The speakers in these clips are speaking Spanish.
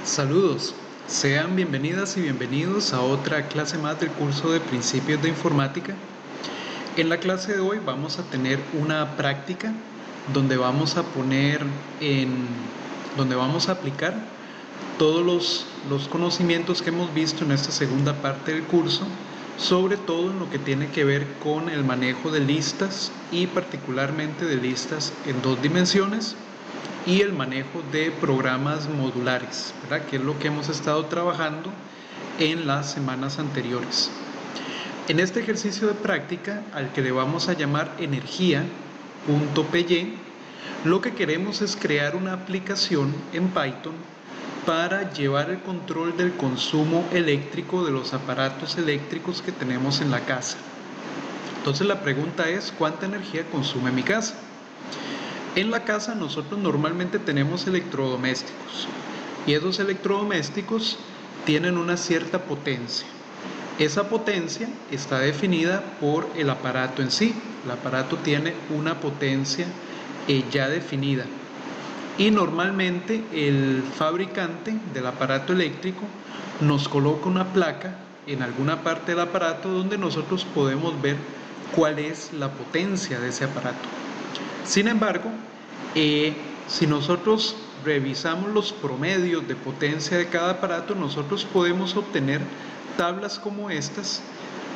Saludos, sean bienvenidas y bienvenidos a otra clase más del curso de Principios de Informática. En la clase de hoy vamos a tener una práctica donde vamos a aplicar todos los conocimientos que hemos visto en esta segunda parte del curso, sobre todo en lo que tiene que ver con el manejo de listas y particularmente de listas en dos dimensiones y el manejo de programas modulares, ¿verdad? Que es lo que hemos estado trabajando en las semanas anteriores. En este ejercicio de práctica, al que le vamos a llamar energía.py, lo que queremos es crear una aplicación en Python para llevar el control del consumo eléctrico de los aparatos eléctricos que tenemos en la casa. Entonces la pregunta es, ¿cuánta energía consume mi casa? En la casa nosotros normalmente tenemos electrodomésticos y esos electrodomésticos tienen una cierta potencia. Esa potencia está definida por el aparato en sí. El aparato tiene una potencia ya definida y normalmente el fabricante del aparato eléctrico nos coloca una placa en alguna parte del aparato donde nosotros podemos ver cuál es la potencia de ese aparato. Sin embargo, si nosotros revisamos los promedios de potencia de cada aparato, nosotros podemos obtener tablas como estas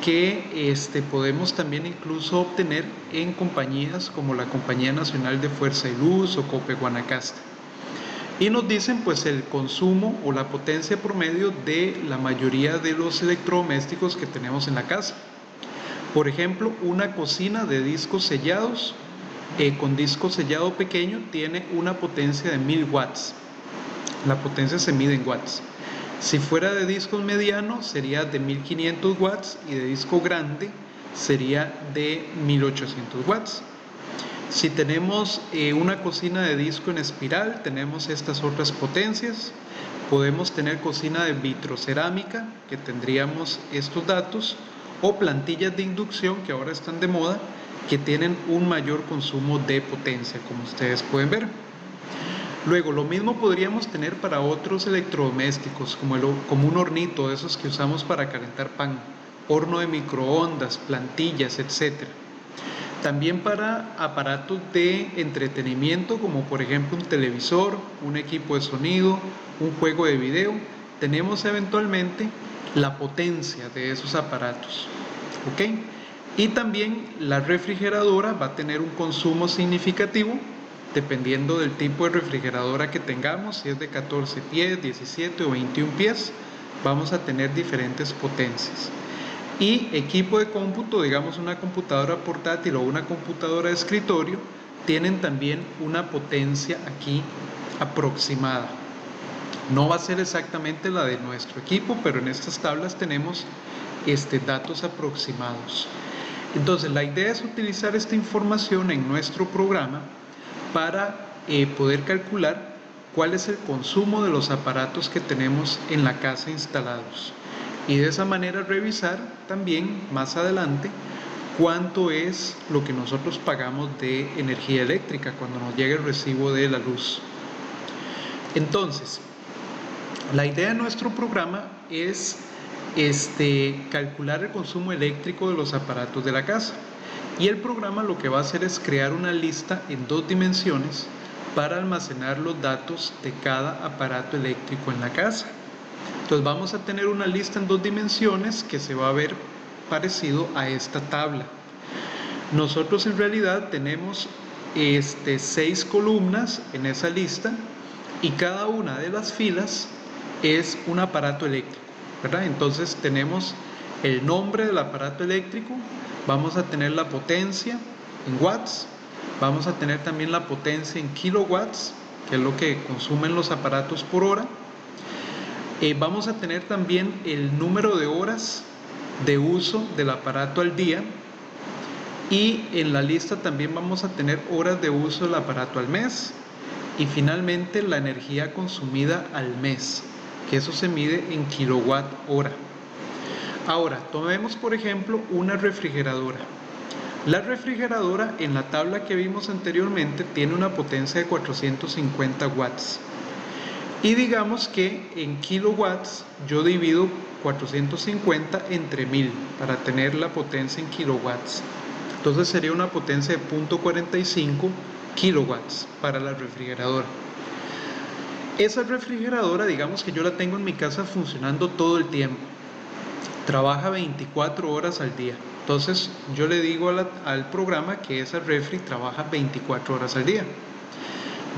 que podemos también incluso obtener en compañías como la Compañía Nacional de Fuerza y Luz o Cope Guanacaste. Y nos dicen pues el consumo o la potencia promedio de la mayoría de los electrodomésticos que tenemos en la casa. Por ejemplo, una cocina de discos sellados con disco sellado pequeño tiene una potencia de 1000 watts. La potencia se mide en watts. Si fuera de discos medianos sería de 1500 watts y de disco grande sería de 1800 watts. Si tenemos una cocina de disco en espiral, tenemos estas otras potencias. Podemos tener cocina de vitrocerámica, que tendríamos estos datos, o plantillas de inducción, que ahora están de moda, que tienen un mayor consumo de potencia, como ustedes pueden ver. Luego, lo mismo podríamos tener para otros electrodomésticos, como un hornito, de esos que usamos para calentar pan, horno de microondas, plantillas, etc. También para aparatos de entretenimiento, como por ejemplo un televisor, un equipo de sonido, un juego de video, tenemos eventualmente la potencia de esos aparatos, ¿ok? Y también la refrigeradora va a tener un consumo significativo dependiendo del tipo de refrigeradora que tengamos. Si es de 14 pies, 17 o 21 pies, vamos a tener diferentes potencias. Y equipo de cómputo, digamos una computadora portátil o una computadora de escritorio, tienen también una potencia aquí aproximada. No va a ser exactamente la de nuestro equipo, pero en estas tablas tenemos datos aproximados. Entonces la idea es utilizar esta información en nuestro programa para poder calcular cuál es el consumo de los aparatos que tenemos en la casa instalados y de esa manera revisar también más adelante cuánto es lo que nosotros pagamos de energía eléctrica cuando nos llegue el recibo de la luz. Entonces, la idea de nuestro programa es calcular el consumo eléctrico de los aparatos de la casa, y el programa lo que va a hacer es crear una lista en dos dimensiones para almacenar los datos de cada aparato eléctrico en la casa. Entonces vamos a tener una lista en dos dimensiones que se va a ver parecido a esta tabla. Nosotros en realidad tenemos 6 columnas en esa lista y cada una de las filas es un aparato eléctrico, ¿verdad? Entonces tenemos el nombre del aparato eléctrico, vamos a tener la potencia en watts, vamos a tener también la potencia en kilowatts, que es lo que consumen los aparatos por hora. Vamos a tener también el número de horas de uso del aparato al día, y en la lista también vamos a tener horas de uso del aparato al mes, y finalmente la energía consumida al mes, que eso se mide en kilowatt hora. Ahora, tomemos por ejemplo una refrigeradora. La refrigeradora en la tabla que vimos anteriormente tiene una potencia de 450 watts. Y digamos que en kilowatts yo divido 450 entre 1000 para tener la potencia en kilowatts. Entonces sería una potencia de 0.45 kilowatts para la refrigeradora. Esa refrigeradora, digamos que yo la tengo en mi casa funcionando todo el tiempo. Trabaja 24 horas al día. Entonces yo le digo al programa que esa refri trabaja 24 horas al día.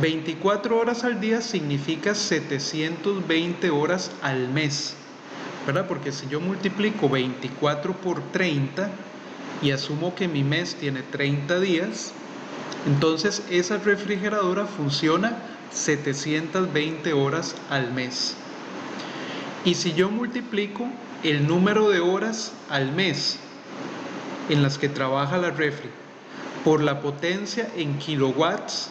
24 horas al día significa 720 horas al mes, ¿verdad? Porque si yo multiplico 24 por 30 y asumo que mi mes tiene 30 días, entonces esa refrigeradora funciona 720 horas al mes. Y si yo multiplico el número de horas al mes en las que trabaja la refri por la potencia en kilowatts,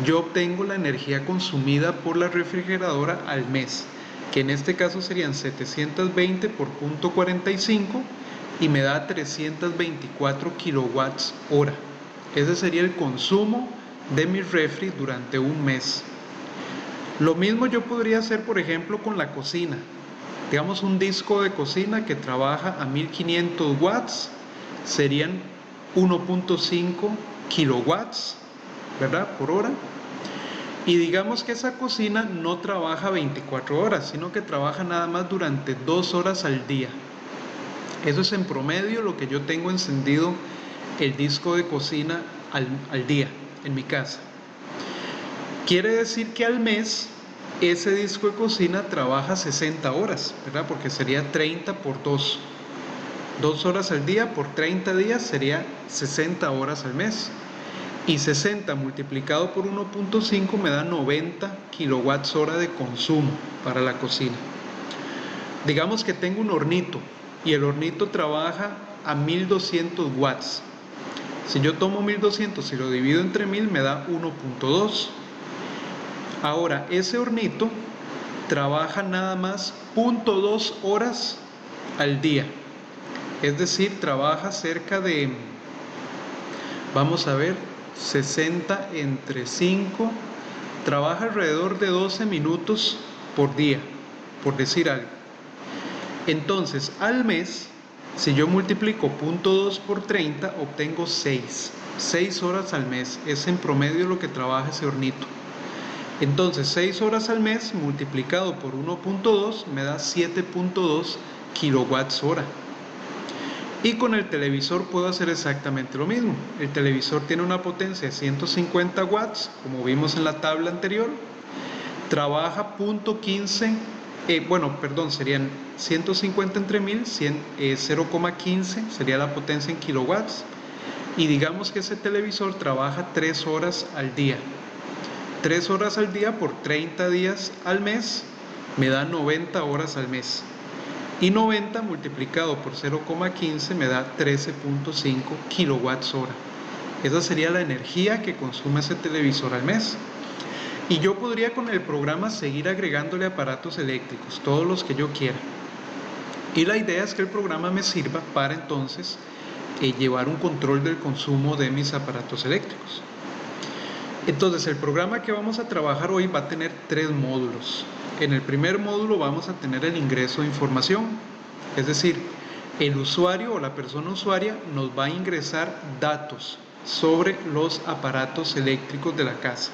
yo obtengo la energía consumida por la refrigeradora al mes, que en este caso serían 720 por 0.45 y me da 324 kilowatts hora. Ese sería el consumo de mi refri durante un mes. Lo mismo yo podría hacer, por ejemplo, con la cocina. Digamos, un disco de cocina que trabaja a 1500 watts serían 1.5 kilowatts, ¿verdad? Por hora. Y digamos que esa cocina no trabaja 24 horas, sino que trabaja nada más durante 2 horas al día. Eso es en promedio lo que yo tengo encendido el disco de cocina al día en mi casa. Quiere decir que al mes ese disco de cocina trabaja 60 horas, ¿verdad? Porque sería 30 por 2. 2 horas al día por 30 días sería 60 horas al mes. Y 60 multiplicado por 1.5 me da 90 kilowatts hora de consumo para la cocina. Digamos que tengo un hornito y el hornito trabaja a 1200 watts. Si yo tomo 1200 y lo divido entre 1000 me da 1.2. Ahora, ese hornito trabaja nada más 0.2 horas al día. Es decir, trabaja cerca de, vamos a ver, 60 entre 5, trabaja alrededor de 12 minutos por día, por decir algo. Entonces, al mes, si yo multiplico 0.2 por 30, obtengo 6 horas al mes. Es en promedio lo que trabaja ese hornito. Entonces, 6 horas al mes multiplicado por 1.2 me da 7.2 kilowatts hora. Y con el televisor puedo hacer exactamente lo mismo. El televisor tiene una potencia de 150 watts, como vimos en la tabla anterior. Trabaja 0.15, serían 150 entre 1000, 0,15 sería la potencia en kilowatts. Y digamos que ese televisor trabaja 3 horas al día. 3 horas al día por 30 días al mes me da 90 horas al mes. Y 90 multiplicado por 0,15 me da 13.5 kilowatts hora. Esa sería la energía que consume ese televisor al mes. Y yo podría con el programa seguir agregándole aparatos eléctricos, todos los que yo quiera. Y la idea es que el programa me sirva para entonces llevar un control del consumo de mis aparatos eléctricos. Entonces el programa que vamos a trabajar hoy va a tener 3 módulos. En el primer módulo vamos a tener el ingreso de información, es decir, el usuario o la persona usuaria nos va a ingresar datos sobre los aparatos eléctricos de la casa.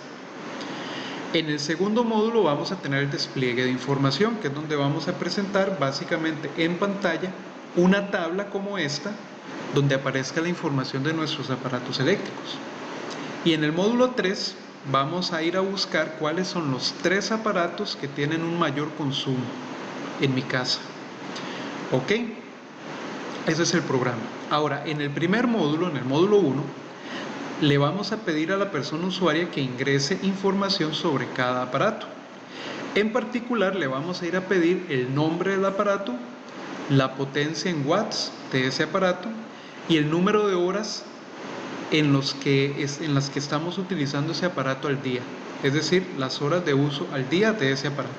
En el segundo módulo vamos a tener el despliegue de información, que es donde vamos a presentar básicamente en pantalla una tabla como esta, donde aparezca la información de nuestros aparatos eléctricos. Y en el módulo 3 vamos a ir a buscar cuáles son los 3 aparatos que tienen un mayor consumo en mi casa. ¿Ok? Ese es el programa. Ahora, en el primer módulo, en el módulo 1, le vamos a pedir a la persona usuaria que ingrese información sobre cada aparato. En particular, le vamos a ir a pedir el nombre del aparato, la potencia en watts de ese aparato y el número de horas en las que estamos utilizando ese aparato al día, es decir, las horas de uso al día de ese aparato.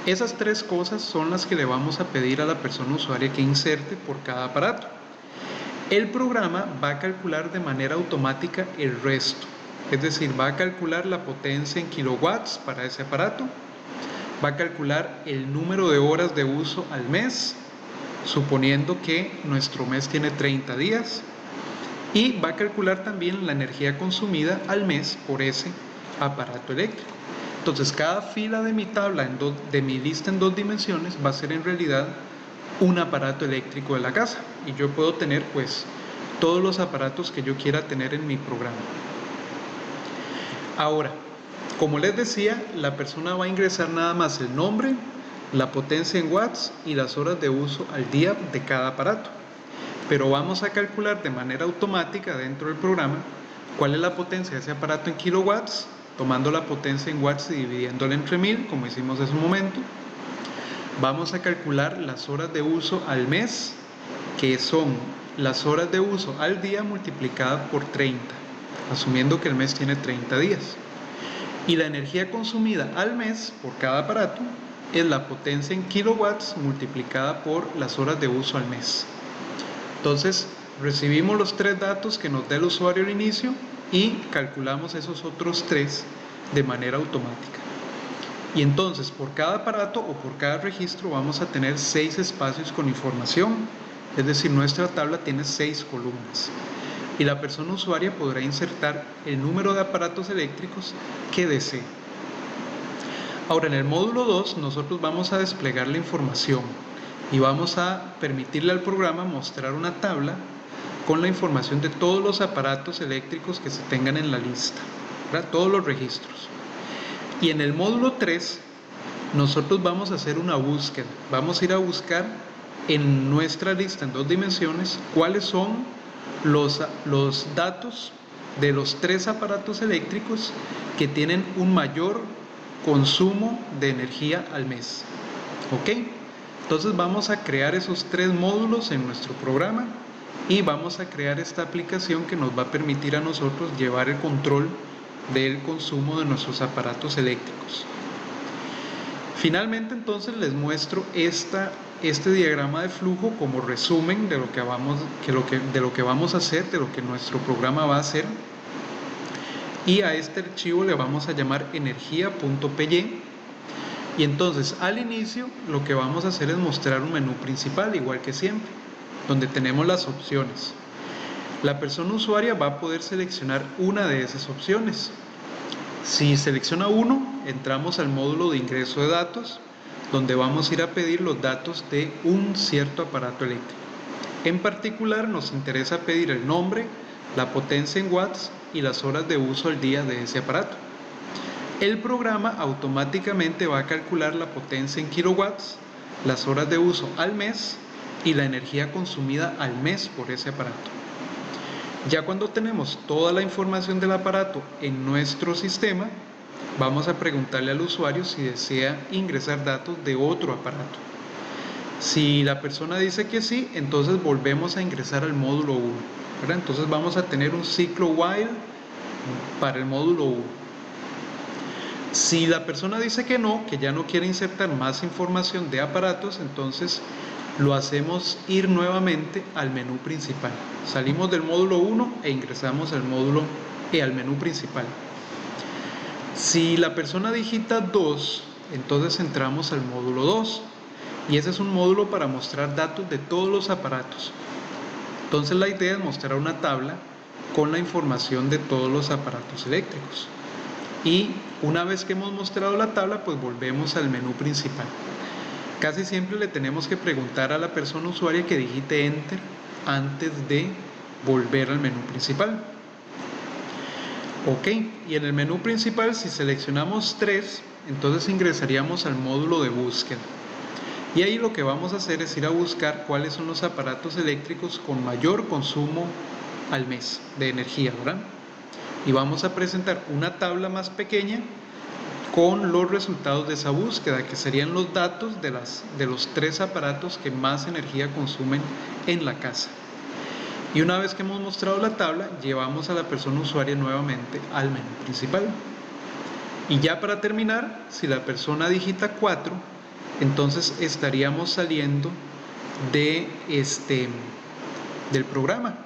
Esas 3 cosas son las que le vamos a pedir a la persona usuaria que inserte por cada aparato. El programa va a calcular de manera automática el resto, es decir, va a calcular la potencia en kilowatts para ese aparato, Va a calcular el número de horas de uso al mes, suponiendo que nuestro mes tiene 30 días. Y va a calcular también la energía consumida al mes por ese aparato eléctrico. Entonces cada fila de mi tabla, de mi lista en 2 dimensiones, va a ser en realidad un aparato eléctrico de la casa. Y yo puedo tener pues todos los aparatos que yo quiera tener en mi programa. Ahora, como les decía, la persona va a ingresar nada más el nombre, la potencia en watts y las horas de uso al día de cada aparato. Pero vamos a calcular de manera automática dentro del programa cuál es la potencia de ese aparato en kilowatts, tomando la potencia en watts y dividiéndola entre 1000, como hicimos hace un momento. Vamos a calcular las horas de uso al mes, que son las horas de uso al día multiplicadas por 30, asumiendo que el mes tiene 30 días. Y la energía consumida al mes por cada aparato es la potencia en kilowatts multiplicada por las horas de uso al mes. Entonces, recibimos los 3 datos que nos da el usuario al inicio y calculamos esos otros 3 de manera automática. Y entonces, por cada aparato o por cada registro vamos a tener 6 espacios con información, es decir, nuestra tabla tiene 6 columnas. Y la persona usuaria podrá insertar el número de aparatos eléctricos que desee. Ahora, en el módulo 2, nosotros vamos a desplegar la información y vamos a permitirle al programa mostrar una tabla con la información de todos los aparatos eléctricos que se tengan en la lista, ¿verdad? Todos los registros. Y en el módulo 3 nosotros vamos a hacer una búsqueda, vamos a ir a buscar en nuestra lista en 2 dimensiones cuáles son los datos de los 3 aparatos eléctricos que tienen un mayor consumo de energía al mes. ¿Ok? Entonces vamos a crear esos 3 módulos en nuestro programa y vamos a crear esta aplicación que nos va a permitir a nosotros llevar el control del consumo de nuestros aparatos eléctricos. Finalmente, entonces les muestro este diagrama de flujo como resumen de lo que vamos a hacer, de lo que nuestro programa va a hacer. Y a este archivo le vamos a llamar energía.py. Y entonces al inicio lo que vamos a hacer es mostrar un menú principal, igual que siempre, donde tenemos las opciones. La persona usuaria va a poder seleccionar una de esas opciones. Si selecciona uno, entramos al módulo de ingreso de datos, donde vamos a ir a pedir los datos de un cierto aparato eléctrico. En particular nos interesa pedir el nombre, la potencia en watts y las horas de uso al día de ese aparato. El programa automáticamente va a calcular la potencia en kilowatts, las horas de uso al mes y la energía consumida al mes por ese aparato. Ya cuando tenemos toda la información del aparato en nuestro sistema, vamos a preguntarle al usuario si desea ingresar datos de otro aparato. Si la persona dice que sí, entonces volvemos a ingresar al módulo 1, ¿verdad? Entonces vamos a tener un ciclo while para el módulo 1. Si la persona dice que no, que ya no quiere insertar más información de aparatos, entonces lo hacemos ir nuevamente al menú principal. Salimos del módulo 1 e ingresamos al menú principal. Si la persona digita 2, entonces entramos al módulo 2. Y ese es un módulo para mostrar datos de todos los aparatos. Entonces la idea es mostrar una tabla con la información de todos los aparatos eléctricos. Y una vez que hemos mostrado la tabla, pues volvemos al menú principal. Casi siempre le tenemos que preguntar a la persona usuaria que digite Enter antes de volver al menú principal. Ok, y en el menú principal, si seleccionamos 3, entonces ingresaríamos al módulo de búsqueda. Y ahí lo que vamos a hacer es ir a buscar cuáles son los aparatos eléctricos con mayor consumo al mes de energía, ¿verdad? Y vamos a presentar una tabla más pequeña con los resultados de esa búsqueda, que serían los datos de los 3 aparatos que más energía consumen en la casa. Y una vez que hemos mostrado la tabla, llevamos a la persona usuaria nuevamente al menú principal. Y ya para terminar, si la persona digita 4, entonces estaríamos saliendo del programa.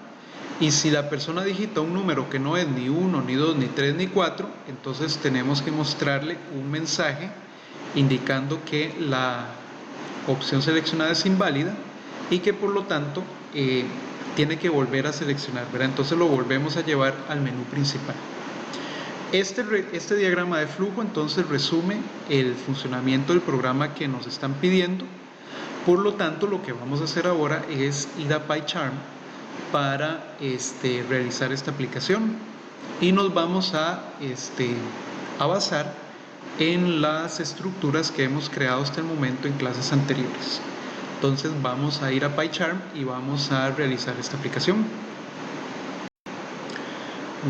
Y si la persona digita un número que no es ni 1, ni 2, ni 3, ni 4, entonces tenemos que mostrarle un mensaje indicando que la opción seleccionada es inválida y que por lo tanto tiene que volver a seleccionar, ¿verdad? Entonces lo volvemos a llevar al menú principal. Este diagrama de flujo entonces resume el funcionamiento del programa que nos están pidiendo. Por lo tanto, lo que vamos a hacer ahora es ir a PyCharm para realizar esta aplicación, y nos vamos a basar en las estructuras que hemos creado hasta el momento en clases anteriores. Entonces vamos a ir a PyCharm y vamos a realizar esta aplicación.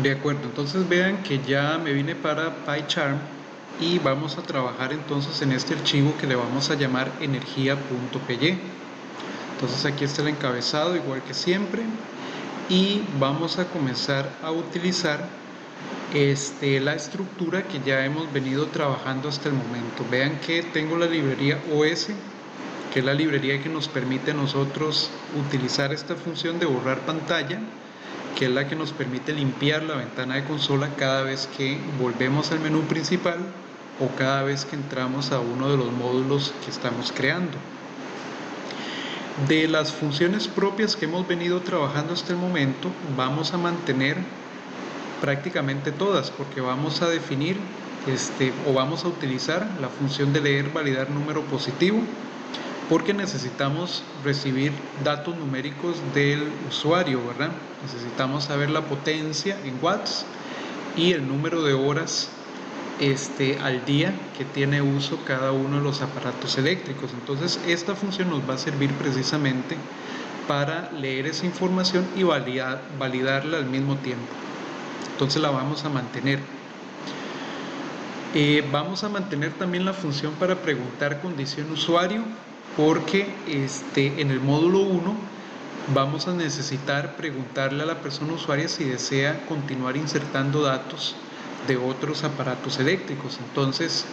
De acuerdo, entonces vean que ya me vine para PyCharm y vamos a trabajar entonces en este archivo que le vamos a llamar energía.py. Entonces aquí está el encabezado igual que siempre, y vamos a comenzar a utilizar la estructura que ya hemos venido trabajando hasta el momento. Vean que tengo la librería OS, que es la librería que nos permite a nosotros utilizar esta función de borrar pantalla, que es la que nos permite limpiar la ventana de consola cada vez que volvemos al menú principal o cada vez que entramos a uno de los módulos que estamos creando. De las funciones propias que hemos venido trabajando hasta el momento, vamos a mantener prácticamente todas, porque vamos a definir o vamos a utilizar la función de leer, validar número positivo, porque necesitamos recibir datos numéricos del usuario, ¿verdad? Necesitamos saber la potencia en watts y el número de horas al día que tiene uso cada uno de los aparatos eléctricos. Entonces esta función nos va a servir precisamente para leer esa información y validarla al mismo tiempo. Entonces la vamos a mantener. Vamos a mantener también la función para preguntar condición usuario, porque en el módulo 1 vamos a necesitar preguntarle a la persona usuaria si desea continuar insertando datos de otros aparatos eléctricos. Entonces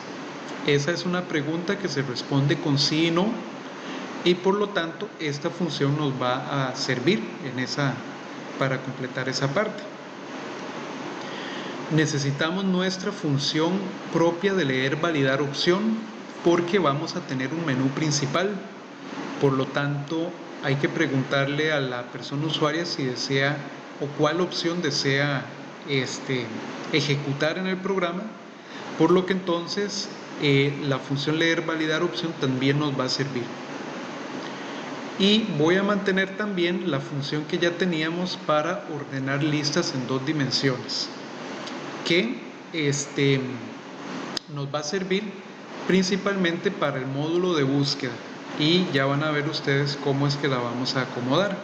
esa es una pregunta que se responde con sí y no, y por lo tanto esta función nos va a servir para completar esa parte. Necesitamos nuestra función propia de leer, validar opción, porque vamos a tener un menú principal. Por lo tanto hay que preguntarle a la persona usuaria si desea o cuál opción desea ejecutar en el programa, por lo que entonces la función leer, validar opción también nos va a servir. Y voy a mantener también la función que ya teníamos para ordenar listas en 2 dimensiones, que nos va a servir principalmente para el módulo de búsqueda, y ya van a ver ustedes cómo es que la vamos a acomodar,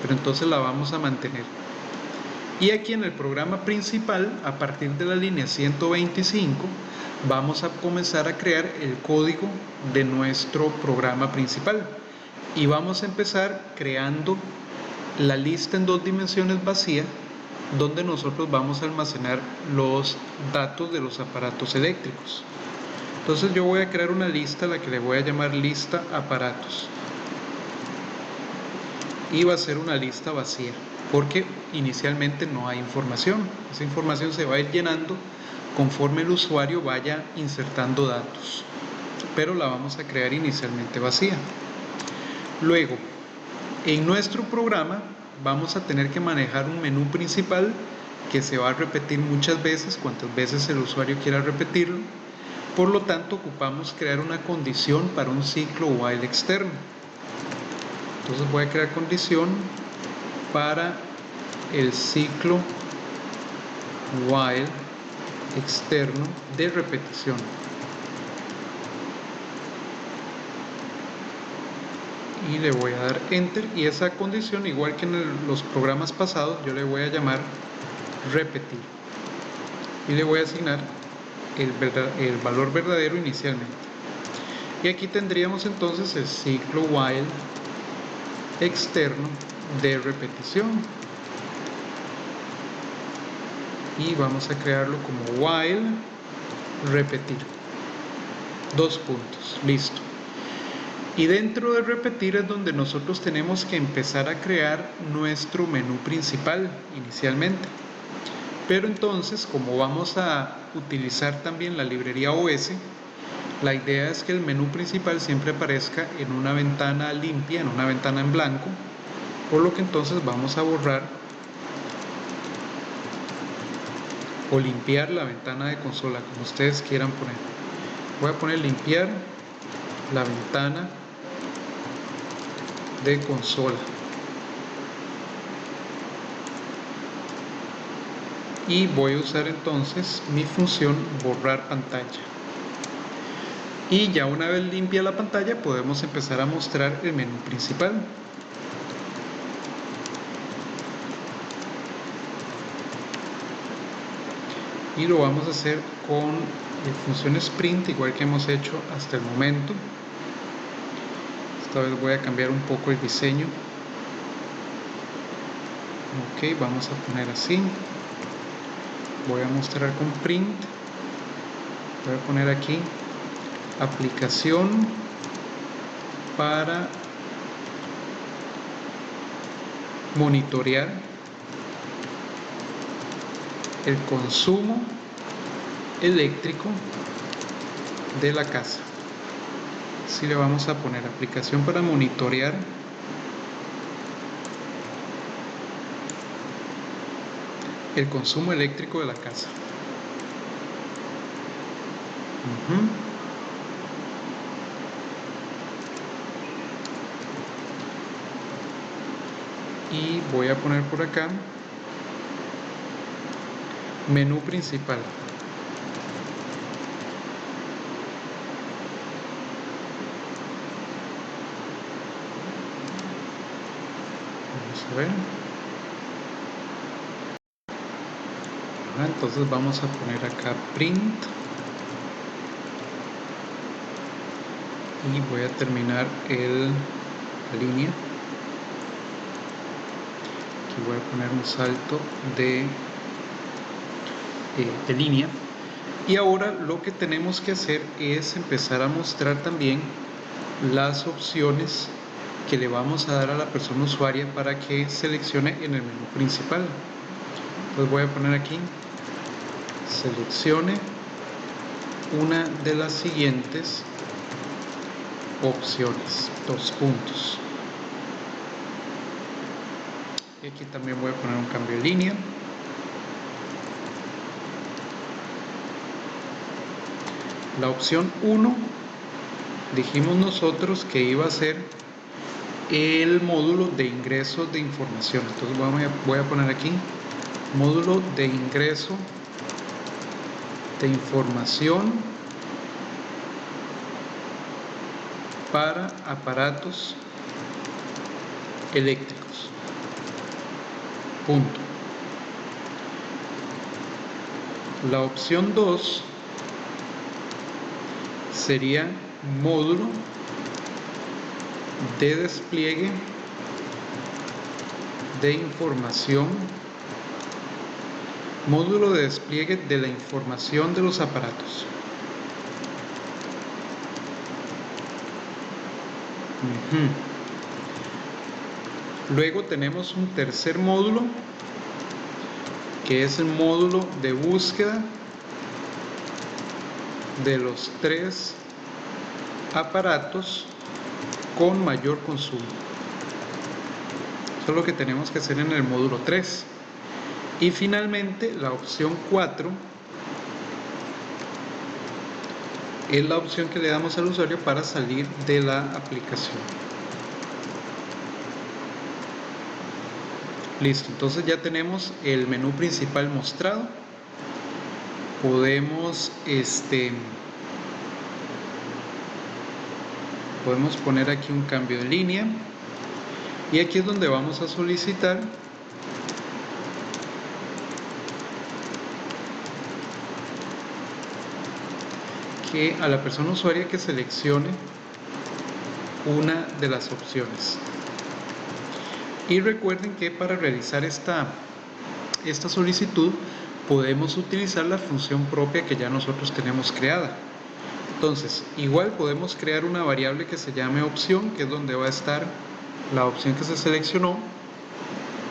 pero entonces la vamos a mantener. Y aquí en el programa principal, a partir de la línea 125, vamos a comenzar a crear el código de nuestro programa principal, y vamos a empezar creando la lista en 2 dimensiones vacía, donde nosotros vamos a almacenar los datos de los aparatos eléctricos. Entonces yo voy a crear una lista a la que le voy a llamar lista aparatos, y va a ser una lista vacía porque inicialmente no hay información. Esa información se va a ir llenando conforme el usuario vaya insertando datos, pero la vamos a crear inicialmente vacía. Luego, en nuestro programa vamos a tener que manejar un menú principal que se va a repetir muchas veces, cuantas veces el usuario quiera repetirlo. Por lo tanto, ocupamos crear una condición para un ciclo while externo. Entonces voy a crear condición para el ciclo while externo de repetición. Y le voy a dar enter, y esa condición, igual que en los programas pasados, yo le voy a llamar repetir y le voy a asignar el valor verdadero inicialmente. Y aquí tendríamos entonces el ciclo while externo de repetición, y vamos a crearlo como while repetir, 2 puntos, listo. Y dentro de repetir es donde nosotros tenemos que empezar a crear nuestro menú principal inicialmente. Pero entonces, como vamos a utilizar también la librería OS, La idea es que el menú principal siempre aparezca en una ventana limpia, en una ventana en blanco, por lo que entonces vamos a borrar o limpiar la ventana de consola, como ustedes quieran poner. Voy a poner limpiar la ventana de consola. Y voy a usar entonces mi función borrar pantalla. Y ya una vez limpia la pantalla podemos empezar a mostrar el menú principal. Y lo vamos a hacer con función sprint, igual que hemos hecho hasta el momento. Esta vez voy a cambiar un poco el diseño. Ok, vamos a poner así. Voy a mostrar con print. Voy a poner aquí aplicación para monitorear el consumo eléctrico de la casa. Así le vamos a poner aplicación para monitorear el consumo eléctrico de la casa. Y voy a poner por acá menú principal. Vamos a ver. Entonces vamos a poner acá print. Y voy a terminar la línea. Aquí voy a poner un salto de línea. Y ahora lo que tenemos que hacer es empezar a mostrar también las opciones que le vamos a dar a la persona usuaria para que seleccione en el menú principal. Entonces voy a poner aquí, seleccione una de las siguientes opciones, 2 puntos. Y aquí también voy a poner un cambio de línea. La opción 1 dijimos nosotros que iba a ser el módulo de ingreso de información. Entonces voy a poner aquí módulo de ingreso de información para aparatos eléctricos. Punto. La opción 2 sería módulo de despliegue de información, módulo de despliegue de la información de los aparatos. Luego tenemos un tercer módulo que es el módulo de búsqueda de los 3 aparatos con mayor consumo. Eso es lo que tenemos que hacer en el módulo 3. Y finalmente la opción 4 es la opción que le damos al usuario para salir de la aplicación. Listo, entonces ya tenemos el menú principal mostrado. Podemos poner aquí un cambio de línea y aquí es donde vamos a solicitar que a la persona usuaria que seleccione una de las opciones. Y recuerden que para realizar esta solicitud podemos utilizar la función propia que ya nosotros tenemos creada. Entonces, igual podemos crear una variable que se llame opción, que es donde va a estar la opción que se seleccionó,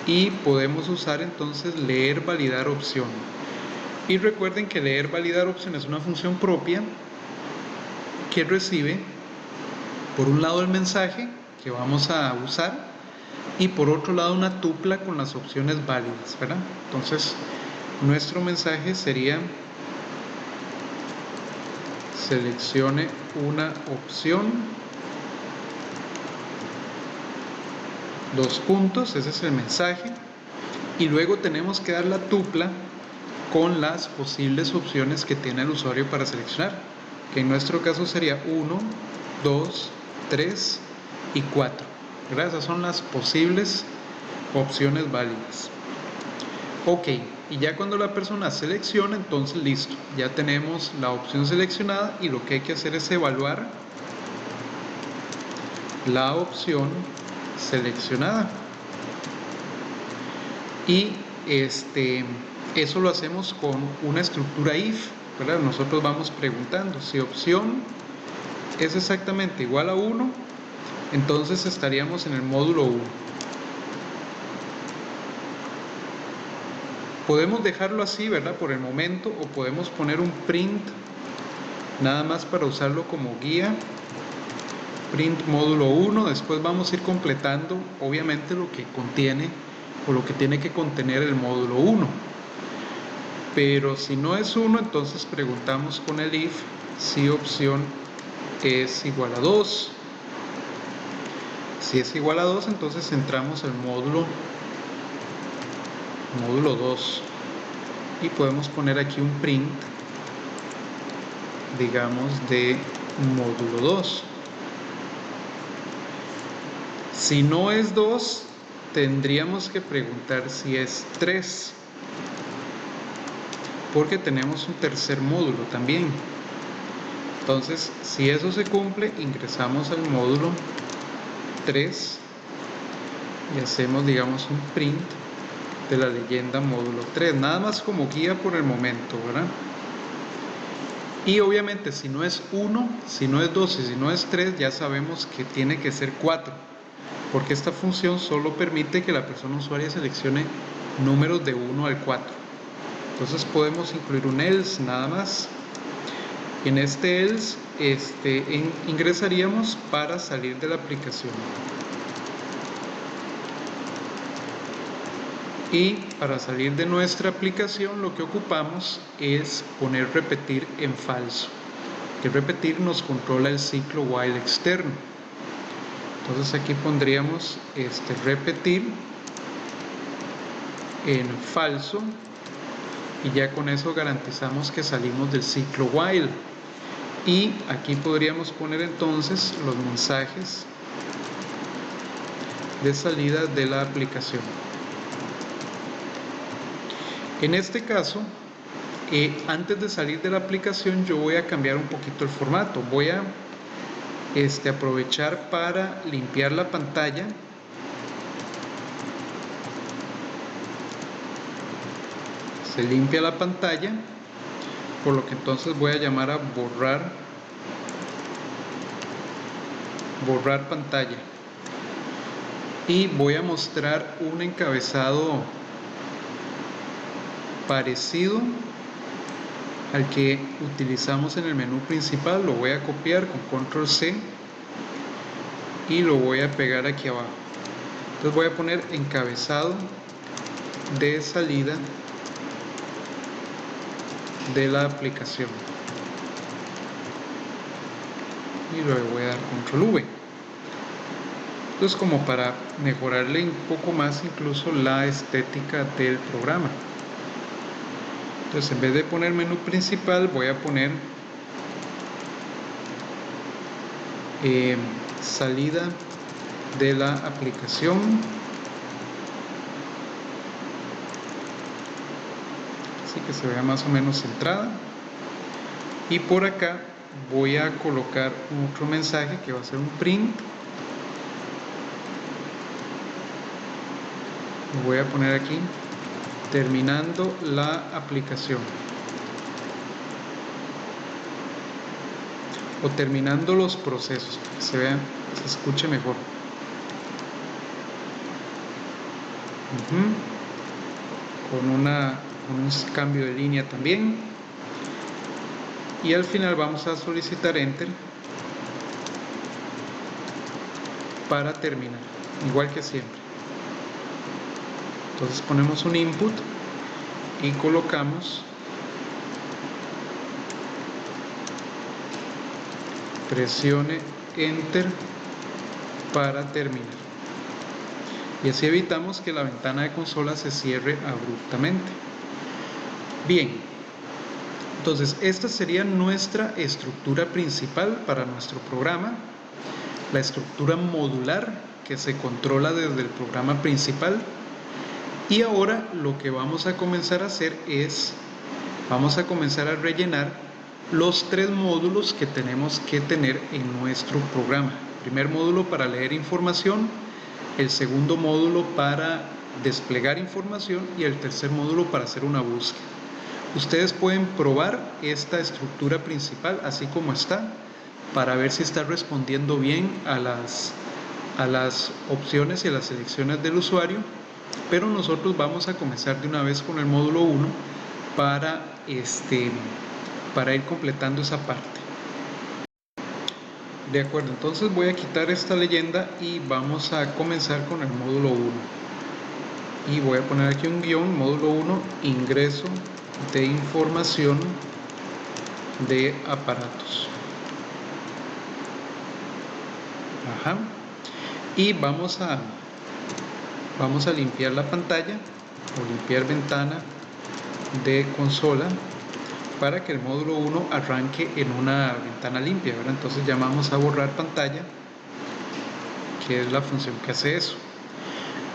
y podemos usar entonces leer validar opción. Y recuerden que leer validar opción es una función propia que recibe por un lado el mensaje que vamos a usar y por otro lado una tupla con las opciones válidas, ¿verdad? Entonces nuestro mensaje sería: seleccione una opción, dos puntos, ese es el mensaje, y luego tenemos que dar la tupla con las posibles opciones que tiene el usuario para seleccionar, que en nuestro caso sería 1, 2, 3 y 4, ¿verdad? Esas son las posibles opciones válidas. Ok, y ya cuando la persona selecciona, entonces listo, ya tenemos la opción seleccionada y lo que hay que hacer es evaluar la opción seleccionada. Y eso lo hacemos con una estructura if, ¿verdad? Nosotros vamos preguntando si opción es exactamente igual a 1, entonces estaríamos en el módulo 1. Podemos dejarlo así, ¿verdad? Por el momento, o podemos poner un print nada más para usarlo como guía. Print módulo 1, después vamos a ir completando obviamente lo que contiene o lo que tiene que contener el módulo 1. Pero si no es 1, entonces preguntamos con el if si opción es igual a 2. Si es igual a 2, entonces entramos al módulo 2 y podemos poner aquí un print, digamos, de módulo 2. Si no es 2, tendríamos que preguntar si es 3, porque tenemos un tercer módulo también. Entonces, si eso se cumple, ingresamos al módulo 3 y hacemos, digamos, un print de la leyenda módulo 3, nada más como guía por el momento, ¿verdad? Y obviamente si no es 1, si no es 2 y si no es 3, ya sabemos que tiene que ser 4, porque esta función solo permite que la persona usuaria seleccione números de 1 al 4. Entonces podemos incluir un else nada más. En este else ingresaríamos para salir de la aplicación. Y para salir de nuestra aplicación lo que ocupamos es poner repetir en falso, que repetir nos controla el ciclo while externo. Entonces aquí pondríamos repetir en falso y ya con eso garantizamos que salimos del ciclo while. Y aquí podríamos poner entonces los mensajes de salida de la aplicación. En este caso, antes de salir de la aplicación, yo voy a cambiar un poquito el formato. Voy a aprovechar para limpiar la pantalla. Se limpia la pantalla, por lo que entonces voy a llamar a borrar pantalla. Y voy a mostrar un encabezado parecido al que utilizamos en el menú principal. Lo voy a copiar con control C y lo voy a pegar aquí abajo. Entonces voy a poner encabezado de salida de la aplicación y luego voy a dar control V. Entonces, como para mejorarle un poco más incluso la estética del programa. Entonces, en vez de poner menú principal, voy a poner salida de la aplicación. Así que se vea más o menos centrada. Y por acá voy a colocar otro mensaje que va a ser un print. Lo voy a poner aquí, terminando la aplicación, o terminando los procesos, para que se vea, se escuche mejor. Con un cambio de línea también. y al final vamos a solicitar Enter para terminar, igual que siempre. Entonces ponemos un input y colocamos presione Enter para terminar, y así evitamos que la ventana de consola se cierre abruptamente. Bien, entonces esta sería nuestra estructura principal para nuestro programa, la estructura modular que se controla desde el programa principal. Y ahora lo que vamos a comenzar a hacer es, vamos a comenzar a rellenar los 3 módulos que tenemos que tener en nuestro programa. El primer módulo para leer información, el segundo módulo para desplegar información y el tercer módulo para hacer una búsqueda. Ustedes pueden probar esta estructura principal así como está para ver si está respondiendo bien a las opciones y a las selecciones del usuario, pero nosotros vamos a comenzar de una vez con el módulo 1 para ir completando esa parte. De acuerdo, entonces voy a quitar esta leyenda y vamos a comenzar con el módulo 1. Y voy a poner aquí un guión, módulo 1, ingreso de información de aparatos. Ajá. Y vamos a limpiar la pantalla o limpiar ventana de consola para que el módulo 1 arranque en una ventana limpia, ¿verdad? Entonces llamamos a borrar pantalla, que es la función que hace eso.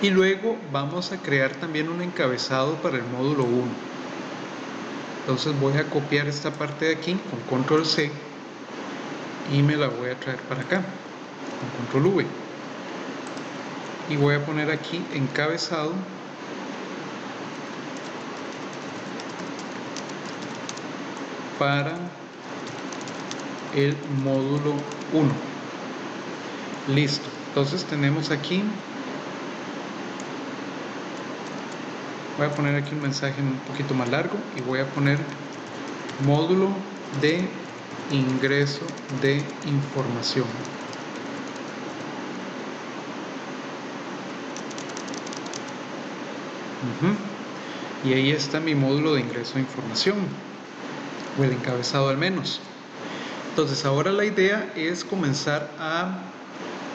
Y luego vamos a crear también un encabezado para el módulo 1. Entonces voy a copiar esta parte de aquí con control C y me la voy a traer para acá con control V. Y voy a poner aquí encabezado para el módulo 1. Listo. Entonces tenemos aquí, voy a poner aquí un mensaje un poquito más largo y voy a poner módulo de ingreso de información. Y ahí está mi módulo de ingreso de información, o el encabezado al menos. Entonces ahora la idea es comenzar a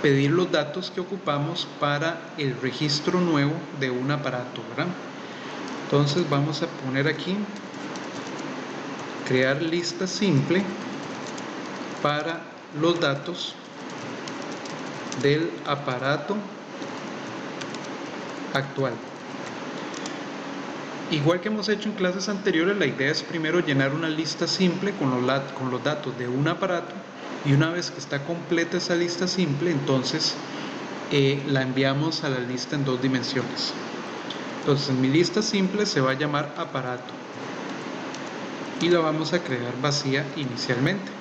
pedir los datos que ocupamos para el registro nuevo de un aparato, ¿verdad? Entonces vamos a poner aquí crear lista simple para los datos del aparato actual. Igual que hemos hecho en clases anteriores, la idea es primero llenar una lista simple con los datos de un aparato, y una vez que está completa esa lista simple, entonces la enviamos a la lista en 2 dimensiones. Entonces mi lista simple se va a llamar aparato y la vamos a crear vacía inicialmente.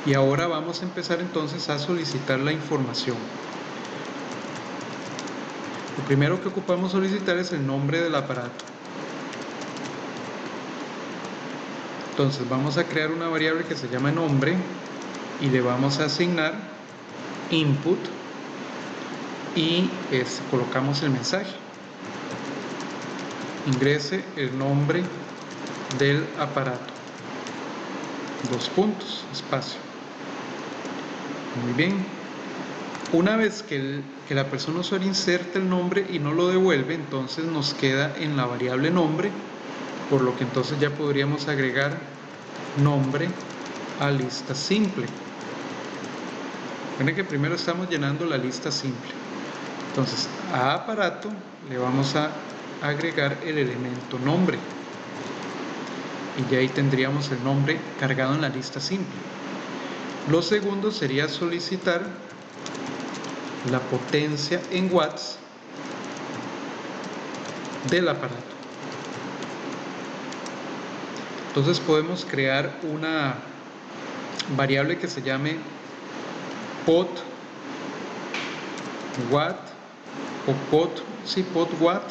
Y ahora vamos a empezar entonces a solicitar la información. Lo primero que ocupamos solicitar es el nombre del aparato. Entonces vamos a crear una variable que se llama nombre y le vamos a asignar input y colocamos el mensaje. Ingrese el nombre del aparato. 2 puntos, espacio. Muy bien. Una vez que la persona usuaria inserta el nombre y no lo devuelve, entonces nos queda en la variable nombre, por lo que entonces ya podríamos agregar nombre a lista simple. Recuerden que primero estamos llenando la lista simple. Entonces a aparato le vamos a agregar el elemento nombre y ya ahí tendríamos el nombre cargado en la lista simple. Lo segundo sería solicitar la potencia en watts del aparato. Entonces podemos crear una variable que se llame pot watt o pot watt,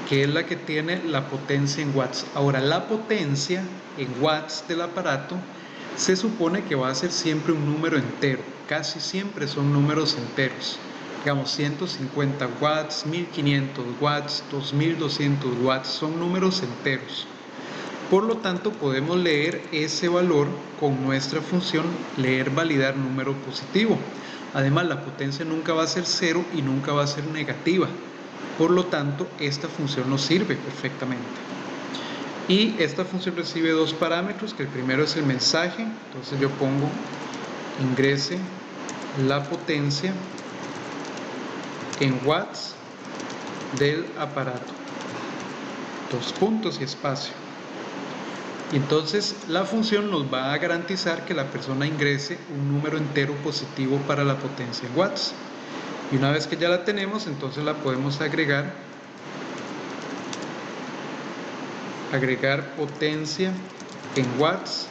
que es la que tiene la potencia en watts. Ahora, la potencia en watts del aparato se supone que va a ser siempre un número entero, casi siempre son números enteros. Digamos 150 watts, 1500 watts, 2200 watts, son números enteros. Por lo tanto, podemos leer ese valor con nuestra función leer validar número positivo. Además, la potencia nunca va a ser cero y nunca va a ser negativa. Por lo tanto, esta función nos sirve perfectamente. Y esta función recibe dos parámetros, que el primero es el mensaje. Entonces yo pongo ingrese la potencia en watts del aparato. Dos puntos y espacio. Y entonces la función nos va a garantizar que la persona ingrese un número entero positivo para la potencia en watts. Y una vez que ya la tenemos, entonces la podemos agregar potencia en watts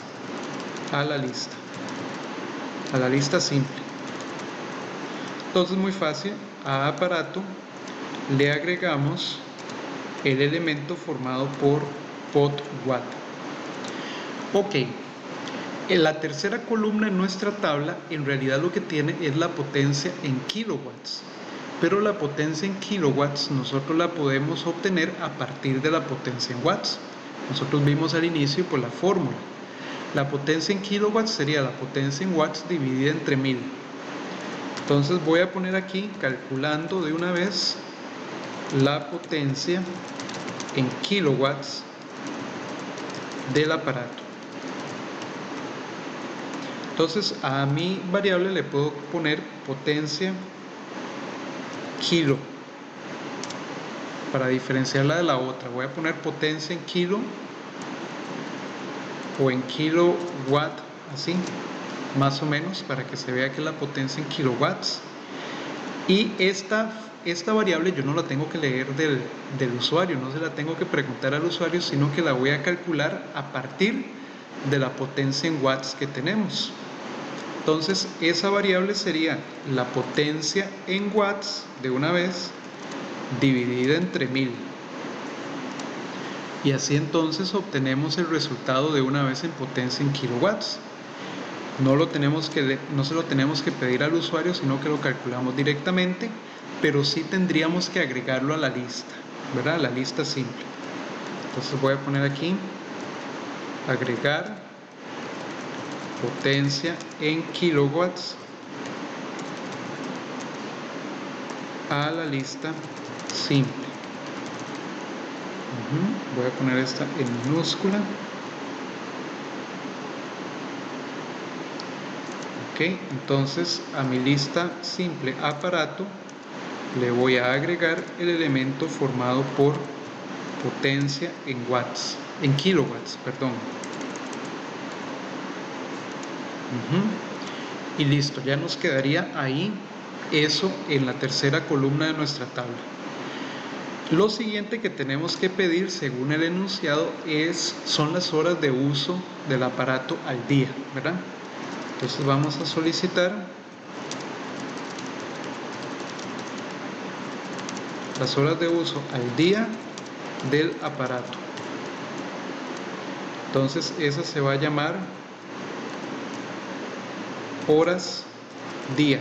a la lista simple. Entonces, muy fácil, a aparato le agregamos el elemento formado por pot watt. Ok, en la tercera columna en nuestra tabla en realidad lo que tiene es la potencia en kilowatts, pero la potencia en kilowatts nosotros la podemos obtener a partir de la potencia en watts. Nosotros vimos al inicio por la fórmula. La potencia en kilowatts sería la potencia en watts dividida entre 1000. Entonces voy a poner aquí, calculando de una vez, la potencia en kilowatts del aparato. Entonces a mi variable le puedo poner potencia kilo para diferenciarla de la otra. Voy a poner potencia en kilo o en kilowatt, así más o menos, para que se vea que es la potencia en kilowatts. Y esta variable yo no la tengo que leer del usuario, no se la tengo que preguntar al usuario, sino que la voy a calcular a partir de la potencia en watts que tenemos. Entonces esa variable sería la potencia en watts de una vez dividida entre 1000. Y así entonces obtenemos el resultado de una vez en potencia en kilowatts. No se lo tenemos que pedir al usuario, sino que lo calculamos directamente, pero sí tendríamos que agregarlo a la lista, ¿verdad? La lista simple. Entonces voy a poner aquí, agregar potencia en kilowatts a la lista simple. Voy a poner esta en minúscula. Ok, entonces a mi lista simple aparato le voy a agregar el elemento formado por potencia en watts, en kilowatts, perdón. Y listo, ya nos quedaría ahí eso en la tercera columna de nuestra tabla. Lo siguiente que tenemos que pedir según el enunciado son las horas de uso del aparato al día, ¿verdad? Entonces vamos a solicitar las horas de uso al día del aparato. Entonces esa se va a llamar horas día.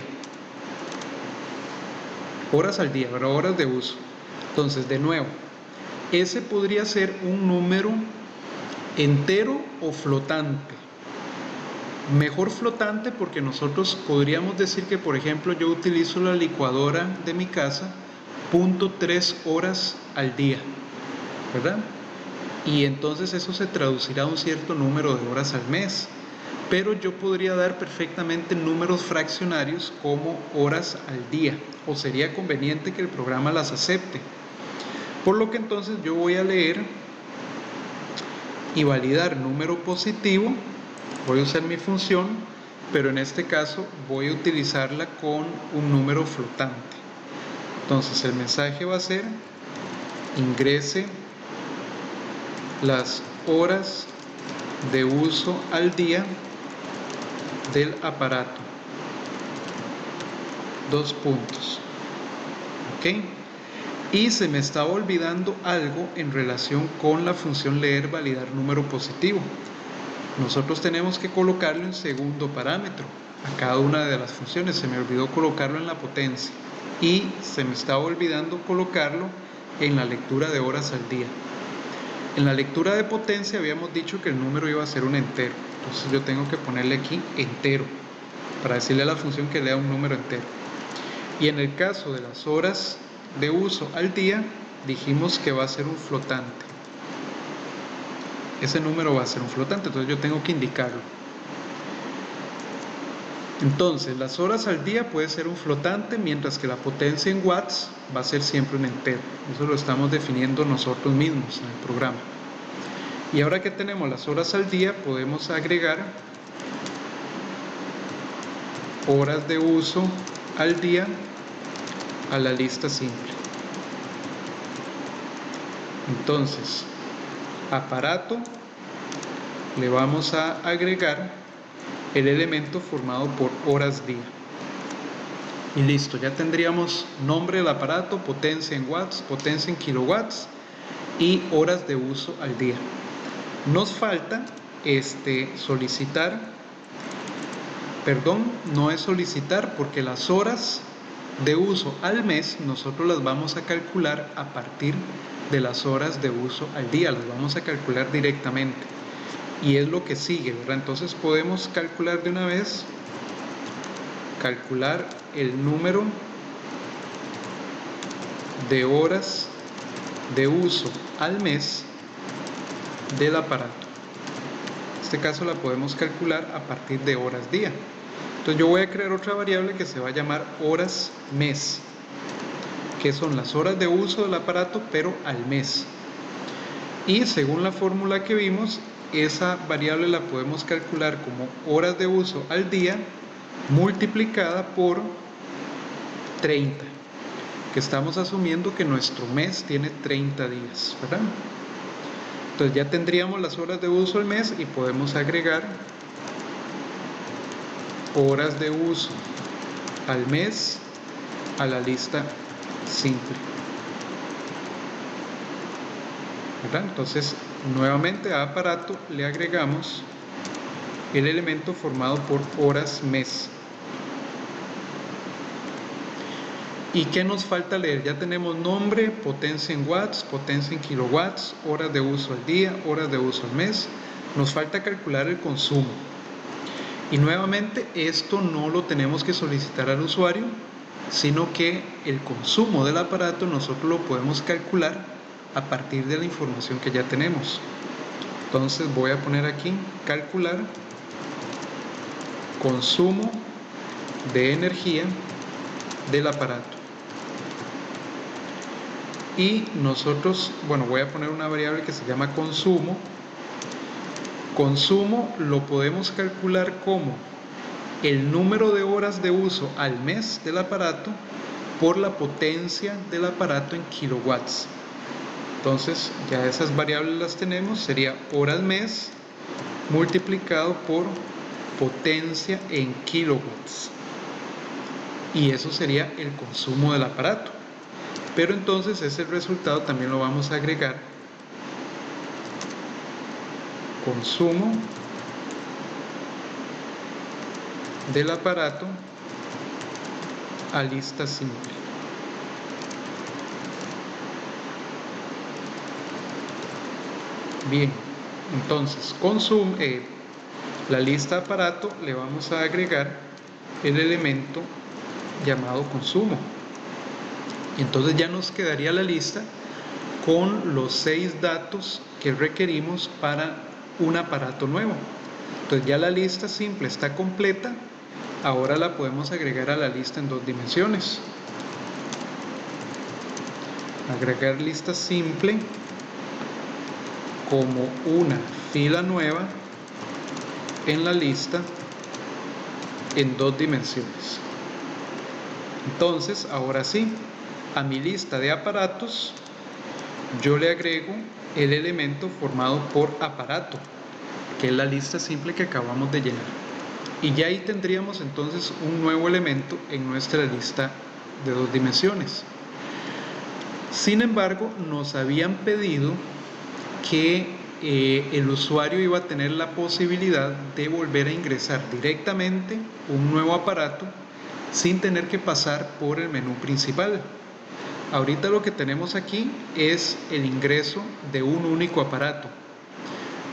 Horas al día, ¿verdad? Horas de uso. Entonces, de nuevo, ese podría ser un número entero o flotante. Mejor flotante porque nosotros podríamos decir que, por ejemplo, yo utilizo la licuadora de mi casa 0.3 horas al día, ¿verdad? Y entonces eso se traducirá a un cierto número de horas al mes. Pero yo podría dar perfectamente números fraccionarios como horas al día, o sería conveniente que el programa las acepte. Por lo que entonces yo voy a leer y validar número positivo, voy a usar mi función, pero en este caso voy a utilizarla con un número flotante. Entonces el mensaje va a ser ingrese las horas de uso al día del aparato. Dos puntos. Ok. Y se me estaba olvidando algo en relación con la función leer validar número positivo. Nosotros tenemos que colocarlo en segundo parámetro a cada una de las funciones. Se me olvidó colocarlo en la potencia y se me estaba olvidando colocarlo en la lectura de horas al día. En la lectura de potencia habíamos dicho que el número iba a ser un entero, entonces yo tengo que ponerle aquí entero para decirle a la función que lea un número entero. Y en el caso de las horas de uso al día, dijimos que va a ser un flotante. Ese número va a ser un flotante, entonces yo tengo que indicarlo. Entonces, las horas al día puede ser un flotante, mientras que la potencia en watts va a ser siempre un entero. Eso lo estamos definiendo nosotros mismos en el programa. Y ahora que tenemos las horas al día, podemos agregar horas de uso al día a la lista simple. Entonces, aparato, le vamos a agregar el elemento formado por horas día. Y listo, ya tendríamos nombre del aparato, potencia en watts, potencia en kilowatts y horas de uso al día. Nos falta solicitar, no es solicitar, porque las horas de uso al mes nosotros las vamos a calcular a partir de las horas de uso al día, las vamos a calcular directamente y es lo que sigue, ¿verdad? Entonces podemos calcular de una vez, calcular el número de horas de uso al mes del aparato. En este caso la podemos calcular a partir de horas día. Entonces yo voy a crear otra variable que se va a llamar horas mes, que son las horas de uso del aparato pero al mes. Y según la fórmula que vimos, esa variable la podemos calcular como horas de uso al día multiplicada por 30, que estamos asumiendo que nuestro mes tiene 30 días, ¿verdad? Entonces ya tendríamos las horas de uso al mes y podemos agregar horas de uso al mes a la lista simple, ¿verdad? Entonces nuevamente a aparato le agregamos el elemento formado por horas mes. ¿Y qué nos falta leer? Ya tenemos nombre, potencia en watts, potencia en kilowatts, horas de uso al día, horas de uso al mes. Nos falta calcular el consumo. Y nuevamente esto no lo tenemos que solicitar al usuario, sino que el consumo del aparato nosotros lo podemos calcular a partir de la información que ya tenemos. Entonces voy a poner aquí calcular consumo de energía del aparato. Y nosotros, voy a poner una variable que se llama consumo. Consumo lo podemos calcular como el número de horas de uso al mes del aparato por la potencia del aparato en kilowatts. Entonces ya esas variables las tenemos, sería horas mes multiplicado por potencia en kilowatts. Y eso sería el consumo del aparato. Pero entonces ese resultado también lo vamos a agregar consumo del aparato a lista simple. Bien, entonces la lista aparato le vamos a agregar el elemento llamado consumo. Y entonces ya nos quedaría la lista con los 6 datos que requerimos para un aparato nuevo. Entonces ya la lista simple está completa. Ahora la podemos agregar a la lista en 2 dimensiones. Agregar lista simple como una fila nueva en la lista en 2 dimensiones. Entonces ahora sí, a mi lista de aparatos yo le agrego el elemento formado por aparato, que es la lista simple que acabamos de llenar, y ya ahí tendríamos entonces un nuevo elemento en nuestra lista de 2 dimensiones. Sin embargo, nos habían pedido que el usuario iba a tener la posibilidad de volver a ingresar directamente un nuevo aparato sin tener que pasar por el menú principal. Ahorita lo que tenemos aquí es el ingreso de un único aparato.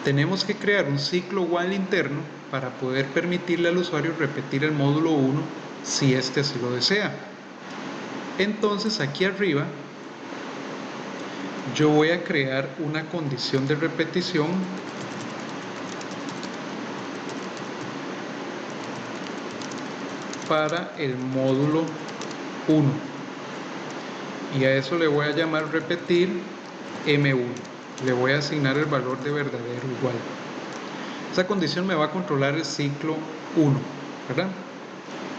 Tenemos que crear un ciclo while interno para poder permitirle al usuario repetir el módulo 1 si éste así lo desea. Entonces aquí arriba yo voy a crear una condición de repetición para el módulo 1 y a eso le voy a llamar repetir M1. Le voy a asignar el valor de verdadero igual. Esa condición me va a controlar el ciclo 1, ¿verdad?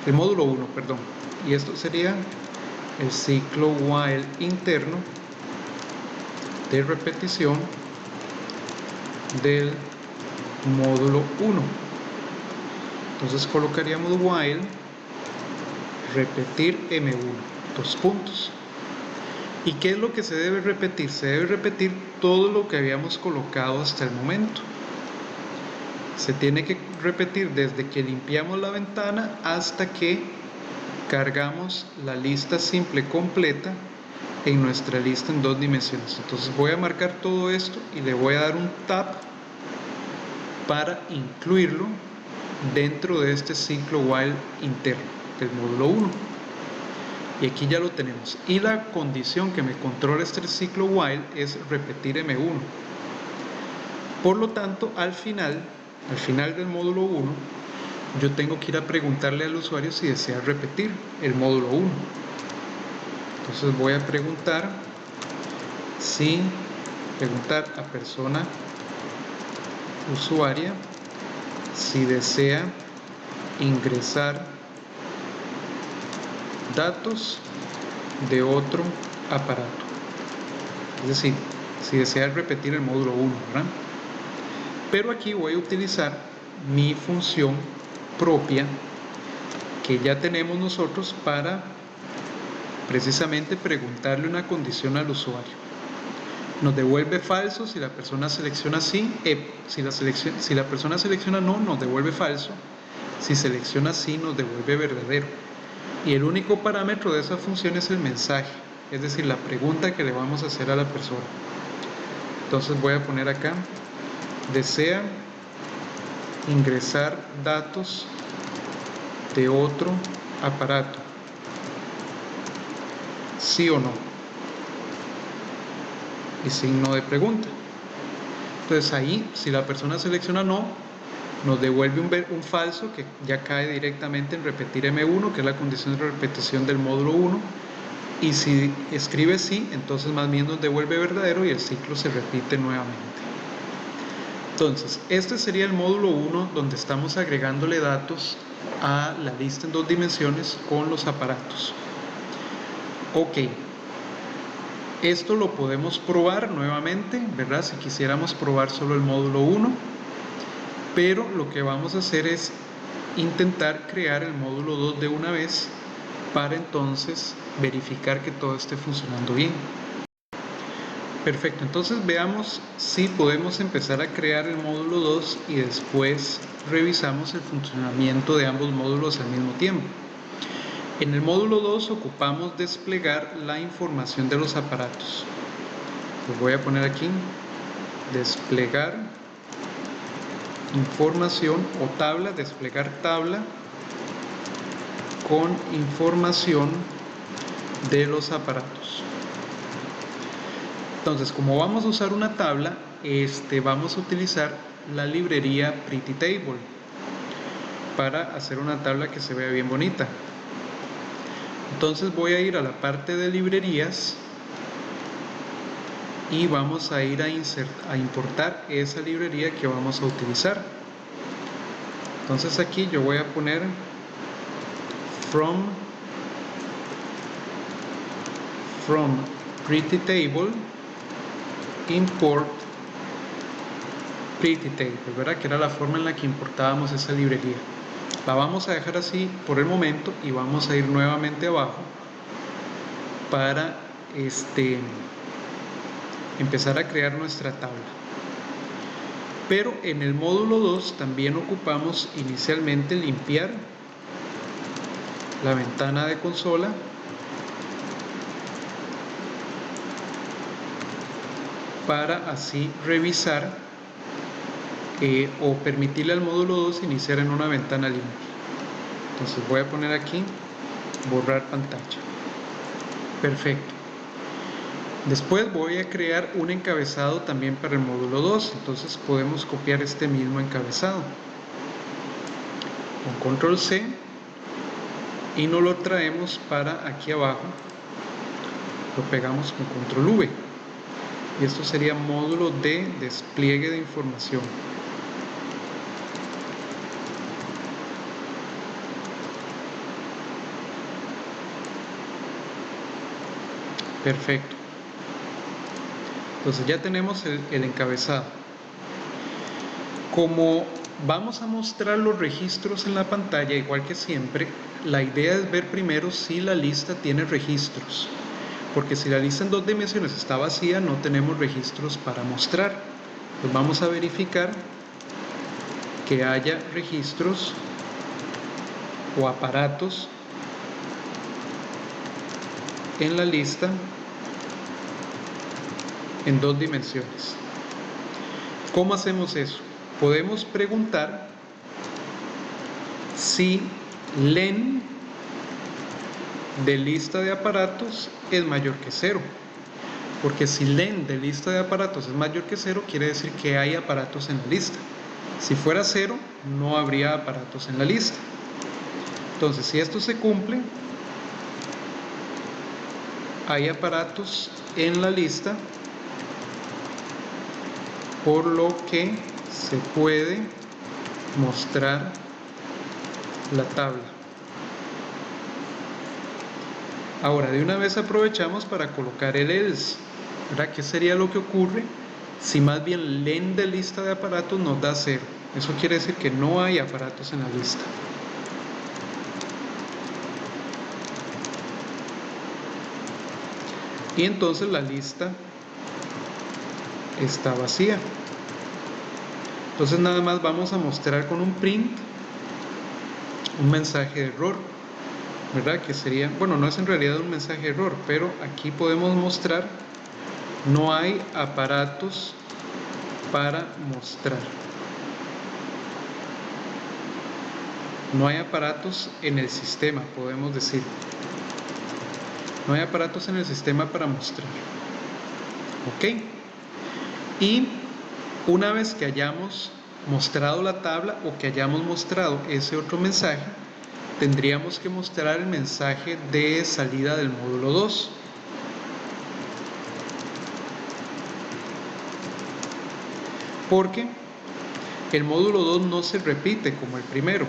El módulo 1, perdón. Y esto sería el ciclo while interno de repetición del módulo 1. Entonces colocaríamos while repetir M1, dos puntos. ¿Y qué es lo que se debe repetir? Se debe repetir todo lo que habíamos colocado hasta el momento. Se tiene que repetir desde que limpiamos la ventana hasta que cargamos la lista simple completa en nuestra lista en 2 dimensiones. Entonces voy a marcar todo esto y le voy a dar un tab para incluirlo dentro de este ciclo while interno del módulo 1. Y aquí ya lo tenemos. Y la condición que me controla este ciclo while es repetir M1. Por lo tanto, al final del módulo 1, yo tengo que ir a preguntarle al usuario si desea repetir el módulo 1. Entonces voy a preguntar a persona usuaria si desea ingresar datos de otro aparato, es decir, si desea repetir el módulo 1, ¿verdad? Pero aquí voy a utilizar mi función propia que ya tenemos nosotros para precisamente preguntarle una condición al usuario. Nos devuelve falso si la persona selecciona sí, si la persona selecciona no, nos devuelve falso. Si selecciona sí, nos devuelve verdadero. Y el único parámetro de esa función es el mensaje, es decir, la pregunta que le vamos a hacer a la persona. Entonces voy a poner acá, desea ingresar datos de otro aparato, sí o no, y signo de pregunta. Entonces ahí, si la persona selecciona no, nos devuelve un falso que ya cae directamente en repetir M1, que es la condición de repetición del módulo 1, y si escribe sí, entonces más bien nos devuelve verdadero y el ciclo se repite nuevamente. Entonces, este sería el módulo 1 donde estamos agregándole datos a la lista en 2 dimensiones con los aparatos. Ok, esto lo podemos probar nuevamente, ¿verdad? Si quisiéramos probar solo el módulo 1, pero lo que vamos a hacer es intentar crear el módulo 2 de una vez para entonces verificar que todo esté funcionando bien. Perfecto, entonces veamos si podemos empezar a crear el módulo 2 y después revisamos el funcionamiento de ambos módulos al mismo tiempo. En el módulo 2 ocupamos desplegar la información de los aparatos. Pues voy a poner aquí desplegar información o tabla, desplegar tabla con información de los aparatos. Entonces, como vamos a usar una tabla, vamos a utilizar la librería Pretty Table para hacer una tabla que se vea bien bonita. Entonces voy a ir a la parte de librerías y vamos a ir a importar esa librería que vamos a utilizar. Entonces aquí yo voy a poner from Pretty Table import Pretty Table, ¿verdad? Que era la forma en la que importábamos esa librería. La vamos a dejar así por el momento y vamos a ir nuevamente abajo para empezar a crear nuestra tabla. Pero en el módulo 2 también ocupamos inicialmente limpiar la ventana de consola para así revisar o permitirle al módulo 2 iniciar en una ventana limpia. Entonces voy a poner aquí borrar pantalla. Perfecto. Después voy a crear un encabezado también para el módulo 2, entonces podemos copiar este mismo encabezado con control C y nos lo traemos para aquí abajo, lo pegamos con control V y esto sería módulo de despliegue de información. Perfecto. Entonces ya tenemos el encabezado. Como vamos a mostrar los registros en la pantalla, igual que siempre, la idea es ver primero si la lista tiene registros. Porque si la lista en 2 dimensiones está vacía, no tenemos registros para mostrar. Pues vamos a verificar que haya registros o aparatos en la lista en 2 dimensiones. ¿Cómo hacemos eso? Podemos preguntar si len de lista de aparatos es mayor que 0, porque si len de lista de aparatos es mayor que 0, quiere decir que hay aparatos en la lista. Si fuera 0, no habría aparatos en la lista. Entonces, si esto se cumple, hay aparatos en la lista, por lo que se puede mostrar la tabla. Ahora, de una vez aprovechamos para colocar el else, ¿verdad? ¿Qué sería lo que ocurre si más bien len de lista de aparatos nos da 0? Eso quiere decir que no hay aparatos en la lista. Y entonces la lista está vacía. Entonces nada más vamos a mostrar con un print un mensaje de error, ¿verdad? Que sería, bueno, no es en realidad un mensaje de error, pero aquí podemos mostrar no hay aparatos para mostrar. No hay aparatos en el sistema, podemos decir. No hay aparatos en el sistema para mostrar. ¿Ok? Y una vez que hayamos mostrado la tabla o que hayamos mostrado ese otro mensaje, tendríamos que mostrar el mensaje de salida del módulo 2. Porque el módulo 2 no se repite como el primero,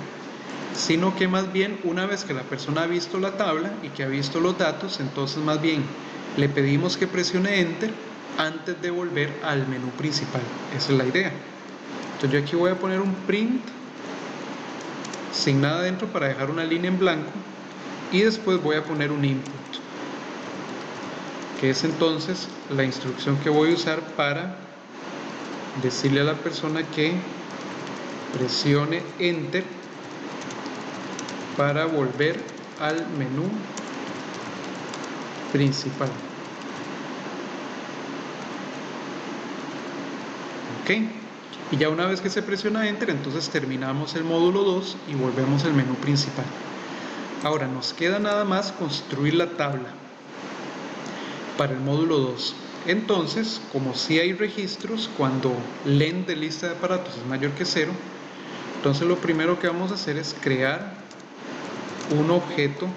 sino que más bien una vez que la persona ha visto la tabla y que ha visto los datos, entonces más bien le pedimos que presione Enter antes de volver al menú principal. Esa es la idea. Entonces yo aquí voy a poner un print sin nada dentro para dejar una línea en blanco y después voy a poner un input, que es entonces la instrucción que voy a usar para decirle a la persona que presione Enter para volver al menú principal. Ok, y ya una vez que se presiona Enter, entonces terminamos el módulo 2 y volvemos al menú principal. Ahora nos queda nada más construir la tabla para el módulo 2. Entonces, como si hay registros, cuando len de lista de aparatos es mayor que 0, entonces lo primero que vamos a hacer es crear un objeto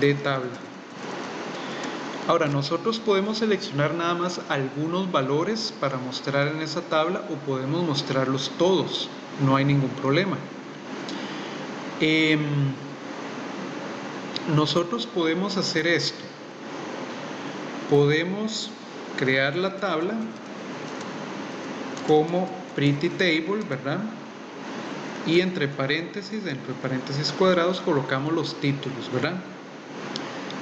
de tabla. Ahora nosotros podemos seleccionar nada más algunos valores para mostrar en esa tabla o podemos mostrarlos todos, no hay ningún problema. Nosotros podemos hacer esto, podemos crear la tabla como pretty table, ¿verdad? Y entre paréntesis cuadrados colocamos los títulos, ¿verdad?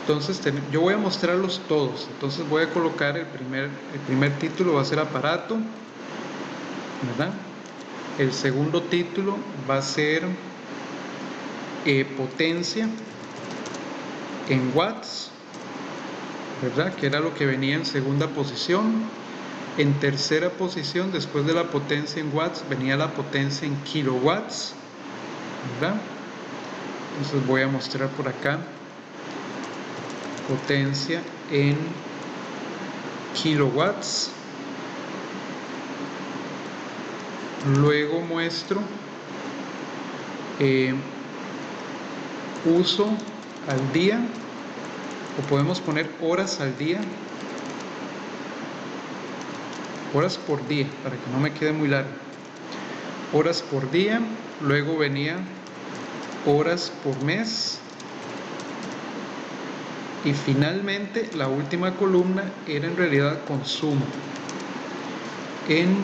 Entonces yo voy a mostrarlos todos. Entonces voy a colocar el primer título va a ser aparato, ¿verdad? El segundo título va a ser potencia en watts, ¿verdad? Que era lo que venía en segunda posición. En tercera posición, después de la potencia en watts, venía la potencia en kilowatts, ¿verdad? Entonces voy a mostrar por acá potencia en kilowatts. Luego muestro uso al día, o podemos poner horas al día, horas por día, para que no me quede muy largo. Horas por día. Luego venía horas por mes. Y finalmente la última columna era en realidad consumo en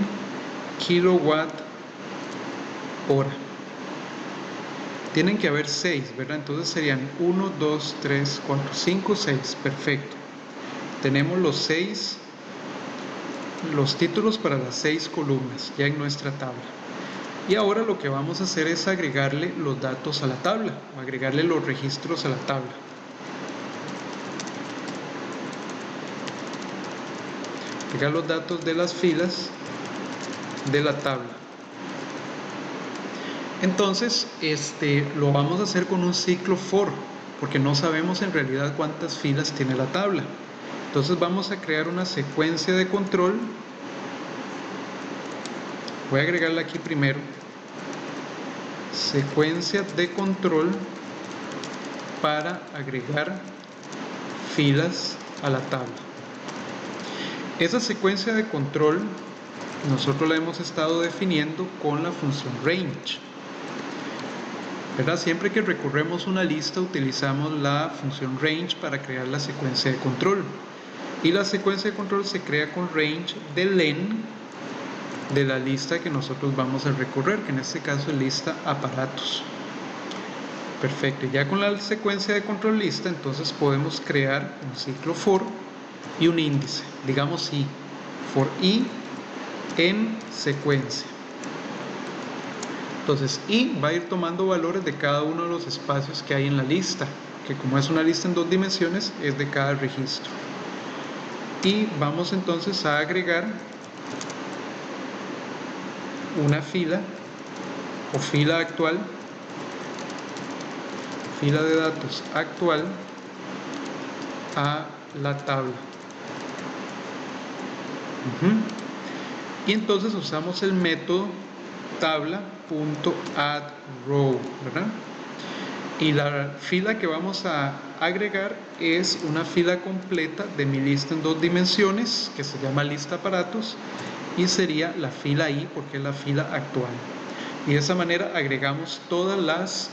kilowatt hora. Tienen que haber 6, ¿verdad? Entonces serían 1, 2, 3, 4, 5, 6. Perfecto. Tenemos los títulos para las 6 columnas ya en nuestra tabla. Y ahora lo que vamos a hacer es agregarle los datos a la tabla, o agregarle los registros a la tabla. Agregar los datos de las filas de la tabla. Entonces, lo vamos a hacer con un ciclo for, porque no sabemos en realidad cuántas filas tiene la tabla. Entonces vamos a crear una secuencia de control. Voy a agregarla aquí primero. Secuencia de control para agregar filas a la tabla. Esa secuencia de control nosotros la hemos estado definiendo con la función range, ¿verdad? Siempre que recorremos una lista utilizamos la función range para crear la secuencia de control, y la secuencia de control se crea con range de len de la lista que nosotros vamos a recorrer, que en este caso es lista aparatos. Perfecto, ya con la secuencia de control lista, entonces podemos crear un ciclo for y un índice, digamos i, for i en secuencia. Entonces i va a ir tomando valores de cada uno de los espacios que hay en la lista, que como es una lista en 2 dimensiones, es de cada registro. Y vamos entonces a agregar una fila o fila actual, fila de datos actual a la tabla. Y entonces usamos el método tabla.addRow, ¿verdad? Y la fila que vamos a agregar es una fila completa de mi lista en 2 dimensiones, que se llama lista aparatos, y sería la fila i porque es la fila actual. Y de esa manera agregamos todos los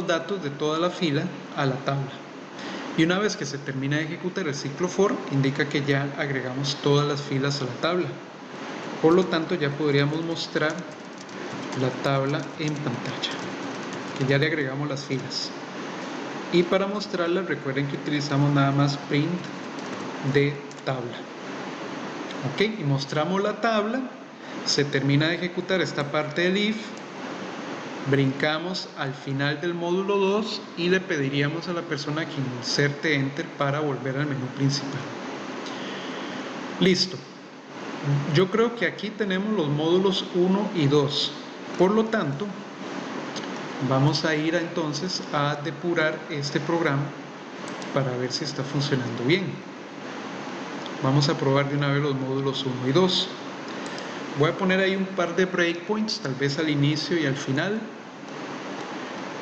datos de toda la fila a la tabla. Y una vez que se termina de ejecutar el ciclo for, indica que ya agregamos todas las filas a la tabla. Por lo tanto, ya podríamos mostrar la tabla en pantalla, que ya le agregamos las filas. Y para mostrarla, recuerden que utilizamos nada más print de tabla. Ok, y mostramos la tabla. Se termina de ejecutar esta parte del if. Brincamos al final del módulo 2 y le pediríamos a la persona que inserte enter para volver al menú principal. Listo. Yo creo que aquí tenemos los módulos 1 y 2. Por lo tanto, vamos a ir entonces a depurar este programa para ver si está funcionando bien. Vamos a probar de una vez los módulos 1 y 2. Voy a poner ahí un par de breakpoints, tal vez al inicio y al final.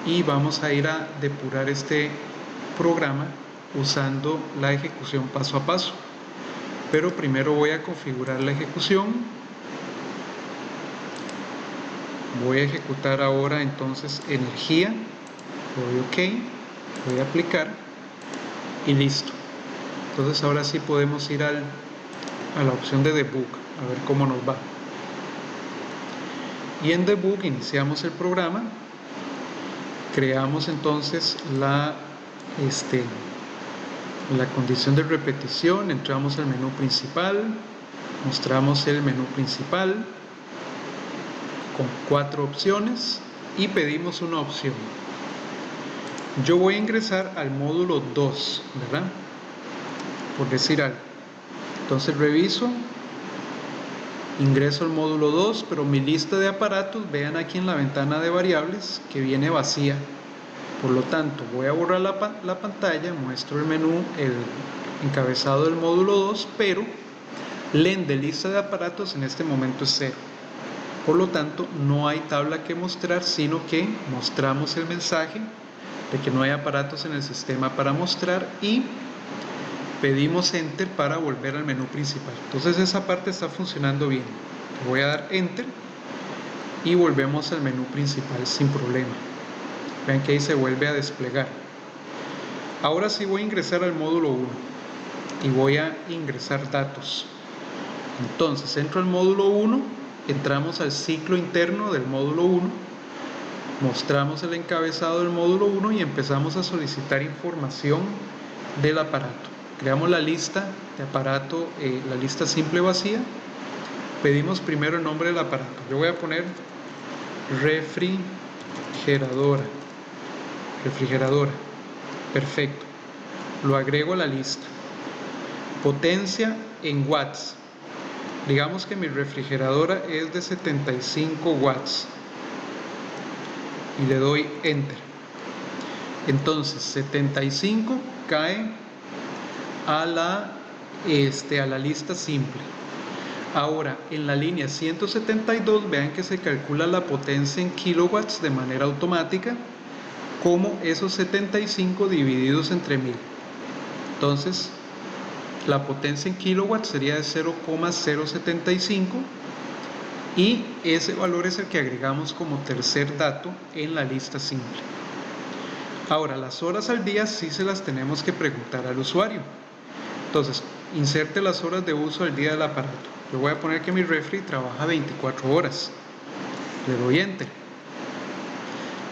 Y vamos a ir a depurar este programa usando la ejecución paso a paso. Pero primero voy a configurar la ejecución. Voy a ejecutar ahora entonces energía. Doy OK. Voy a aplicar. Y listo. Entonces ahora sí podemos ir a la opción de debug. A ver cómo nos va. Y en debug iniciamos el programa. Creamos entonces la condición de repetición, entramos al menú principal, mostramos el menú principal con 4 opciones y pedimos una opción. Yo voy a ingresar al módulo 2, ¿verdad? Por decir algo. Entonces reviso, ingreso al módulo 2, pero mi lista de aparatos, vean aquí en la ventana de variables que viene vacía. Por lo tanto, voy a borrar la pantalla, muestro el menú, el encabezado del módulo 2, pero len de lista de aparatos en este momento es 0. Por lo tanto, no hay tabla que mostrar, sino que mostramos el mensaje de que no hay aparatos en el sistema para mostrar y pedimos Enter para volver al menú principal. Entonces esa parte está funcionando bien. Voy a dar Enter y volvemos al menú principal sin problema. Vean que ahí se vuelve a desplegar. Ahora sí voy a ingresar al módulo 1 y voy a ingresar datos. Entonces entro al módulo 1, entramos al ciclo interno del módulo 1, mostramos el encabezado del módulo 1 y empezamos a solicitar información del aparato. Creamos la lista de aparato, la lista simple vacía. Pedimos primero el nombre del aparato. Yo voy a poner refrigeradora. Perfecto. Lo agrego a la lista. Potencia en watts. Digamos que mi refrigeradora es de 75 watts. Y le doy Enter. Entonces 75 cae a la lista simple. Ahora en la línea 172 vean que se calcula la potencia en kilowatts de manera automática como esos 75 divididos entre 1000. Entonces la potencia en kilowatts sería de 0,075 y ese valor es el que agregamos como tercer dato en la lista simple. Ahora las horas al día sí se las tenemos que preguntar al usuario. Entonces inserte las horas de uso al día del aparato. Yo voy a poner que mi refri trabaja 24 horas. Le doy Enter.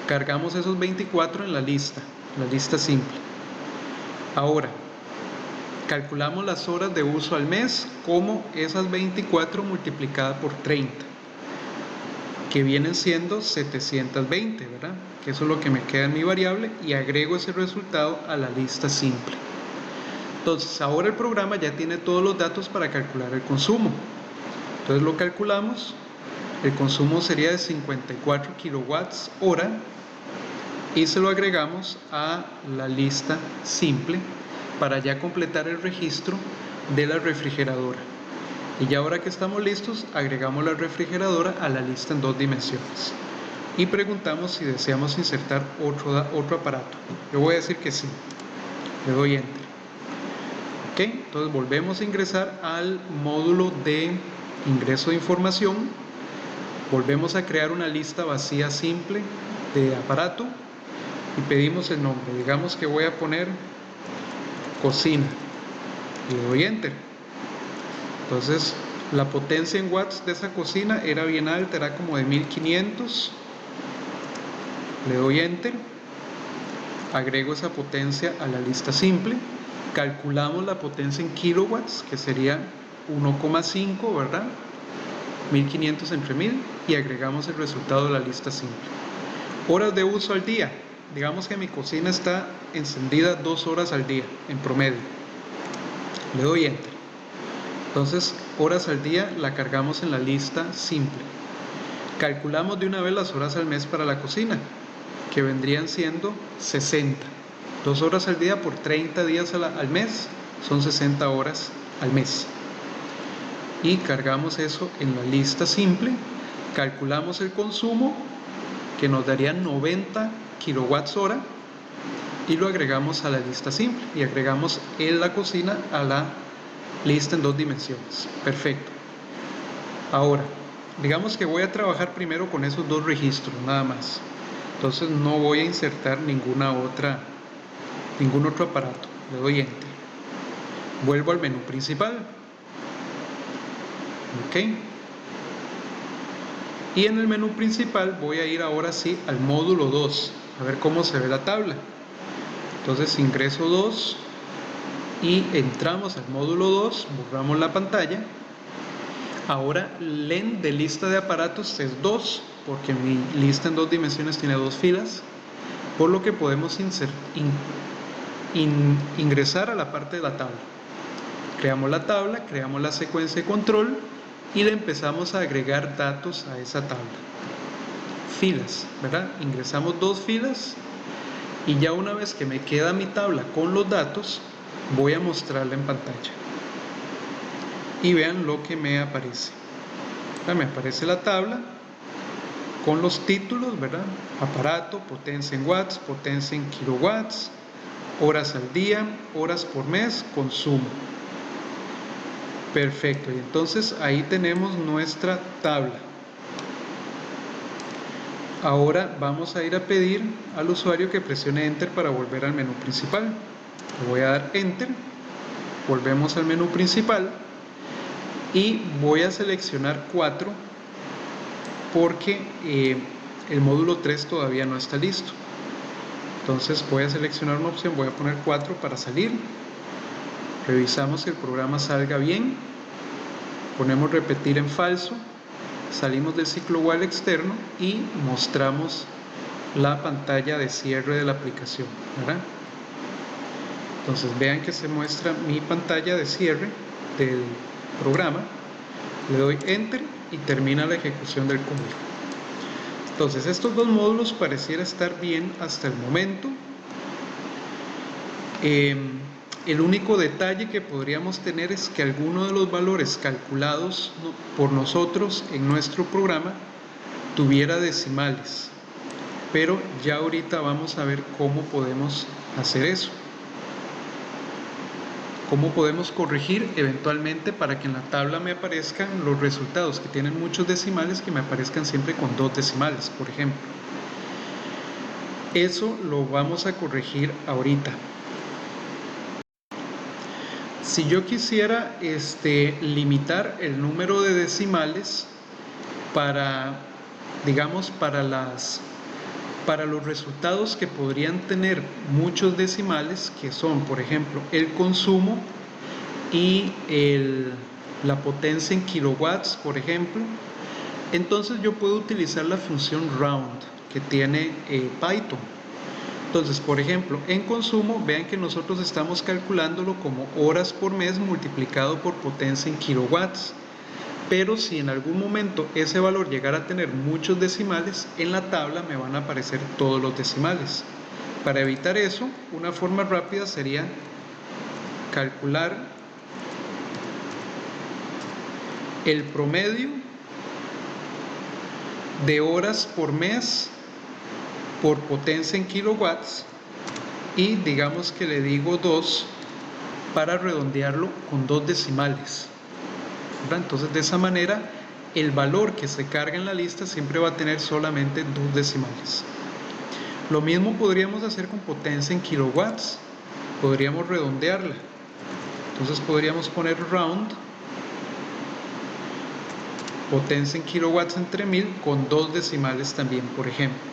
Cargamos esos 24 en la lista simple. Ahora calculamos las horas de uso al mes como esas 24 multiplicadas por 30, que vienen siendo 720, ¿verdad? Que eso es lo que me queda en mi variable y agrego ese resultado a la lista simple. Entonces ahora el programa ya tiene todos los datos para calcular el consumo. Entonces lo calculamos, el consumo sería de 54 kilowatts hora y se lo agregamos a la lista simple para ya completar el registro de la refrigeradora. Y ya ahora que estamos listos, agregamos la refrigeradora a la lista en 2 dimensiones y preguntamos si deseamos insertar otro aparato. Yo voy a decir que sí, le doy Enter. Ok, entonces volvemos a ingresar al módulo de ingreso de información, volvemos a crear una lista vacía simple de aparato y pedimos el nombre. Digamos que voy a poner cocina y le doy Enter. Entonces la potencia en watts de esa cocina era bien alta, era como de 1500. Le doy Enter, agrego esa potencia a la lista simple, calculamos la potencia en kilowatts, que sería 1,5, ¿verdad? 1500 entre 1000 y agregamos el resultado de la lista simple. Horas de uso al día. Digamos que mi cocina está encendida 2 horas al día en promedio. Le doy Enter. Entonces horas al día la cargamos en la lista simple. Calculamos de una vez las horas al mes para la cocina, que vendrían siendo 60. 2 horas al día por 30 días al mes son 60 horas al mes. Y cargamos eso en la lista simple, calculamos el consumo que nos daría 90 kilowatts hora y lo agregamos a la lista simple y agregamos en la cocina a la lista en 2 dimensiones. Perfecto. Ahora digamos que voy a trabajar primero con esos 2 registros nada más, entonces no voy a insertar ningún otro aparato. Le doy Enter, vuelvo al menú principal. Ok, y en el menú principal voy a ir ahora sí al módulo 2. a ver cómo se ve la tabla. Entonces ingreso 2 y entramos al módulo 2, borramos la pantalla. Ahora len de lista de aparatos es 2, porque mi lista en 2 dimensiones tiene 2 filas, por lo que podemos ingresar a la parte de la tabla. Creamos la tabla, creamos la secuencia de control y le empezamos a agregar datos a esa tabla. Filas, ¿verdad? Ingresamos 2 filas y ya una vez que me queda mi tabla con los datos, voy a mostrarla en pantalla. Y vean lo que me aparece. Me aparece la tabla con los títulos, ¿verdad? Aparato, potencia en watts, potencia en kilowatts, horas al día, horas por mes, consumo. Perfecto, y entonces ahí tenemos nuestra tabla. Ahora vamos a ir a pedir al usuario que presione Enter para volver al menú principal. Le voy a dar Enter, volvemos al menú principal y voy a seleccionar 4 porque el módulo 3 todavía no está listo. Entonces voy a seleccionar una opción, voy a poner 4 para salir. Revisamos que el programa salga bien, ponemos repetir en falso, salimos del ciclo while externo y mostramos la pantalla de cierre de la aplicación, ¿verdad? Entonces vean que se muestra mi pantalla de cierre del programa, le doy Enter y termina la ejecución del código. Entonces estos 2 módulos pareciera estar bien hasta el momento. El único detalle que podríamos tener es que alguno de los valores calculados por nosotros en nuestro programa tuviera decimales, pero ya ahorita vamos a ver cómo podemos hacer eso. Cómo podemos corregir eventualmente para que en la tabla me aparezcan los resultados que tienen muchos decimales, que me aparezcan siempre con 2 decimales, por ejemplo. Eso lo vamos a corregir ahorita. Si yo quisiera limitar el número de decimales para, digamos, para los resultados que podrían tener muchos decimales, que son, por ejemplo, el consumo y la potencia en kilowatts, por ejemplo, entonces yo puedo utilizar la función round que tiene Python. Entonces, por ejemplo, en consumo, vean que nosotros estamos calculándolo como horas por mes multiplicado por potencia en kilowatts. Pero si en algún momento ese valor llegara a tener muchos decimales, en la tabla me van a aparecer todos los decimales. Para evitar eso, una forma rápida sería calcular el promedio de horas por mes por potencia en kilowatts y digamos que le digo 2 para redondearlo con 2 decimales. Entonces de esa manera el valor que se carga en la lista siempre va a tener solamente 2 decimales. Lo mismo podríamos hacer con potencia en kilowatts, podríamos redondearla. Entonces podríamos poner round potencia en kilowatts entre 1000 con 2 decimales también, por ejemplo.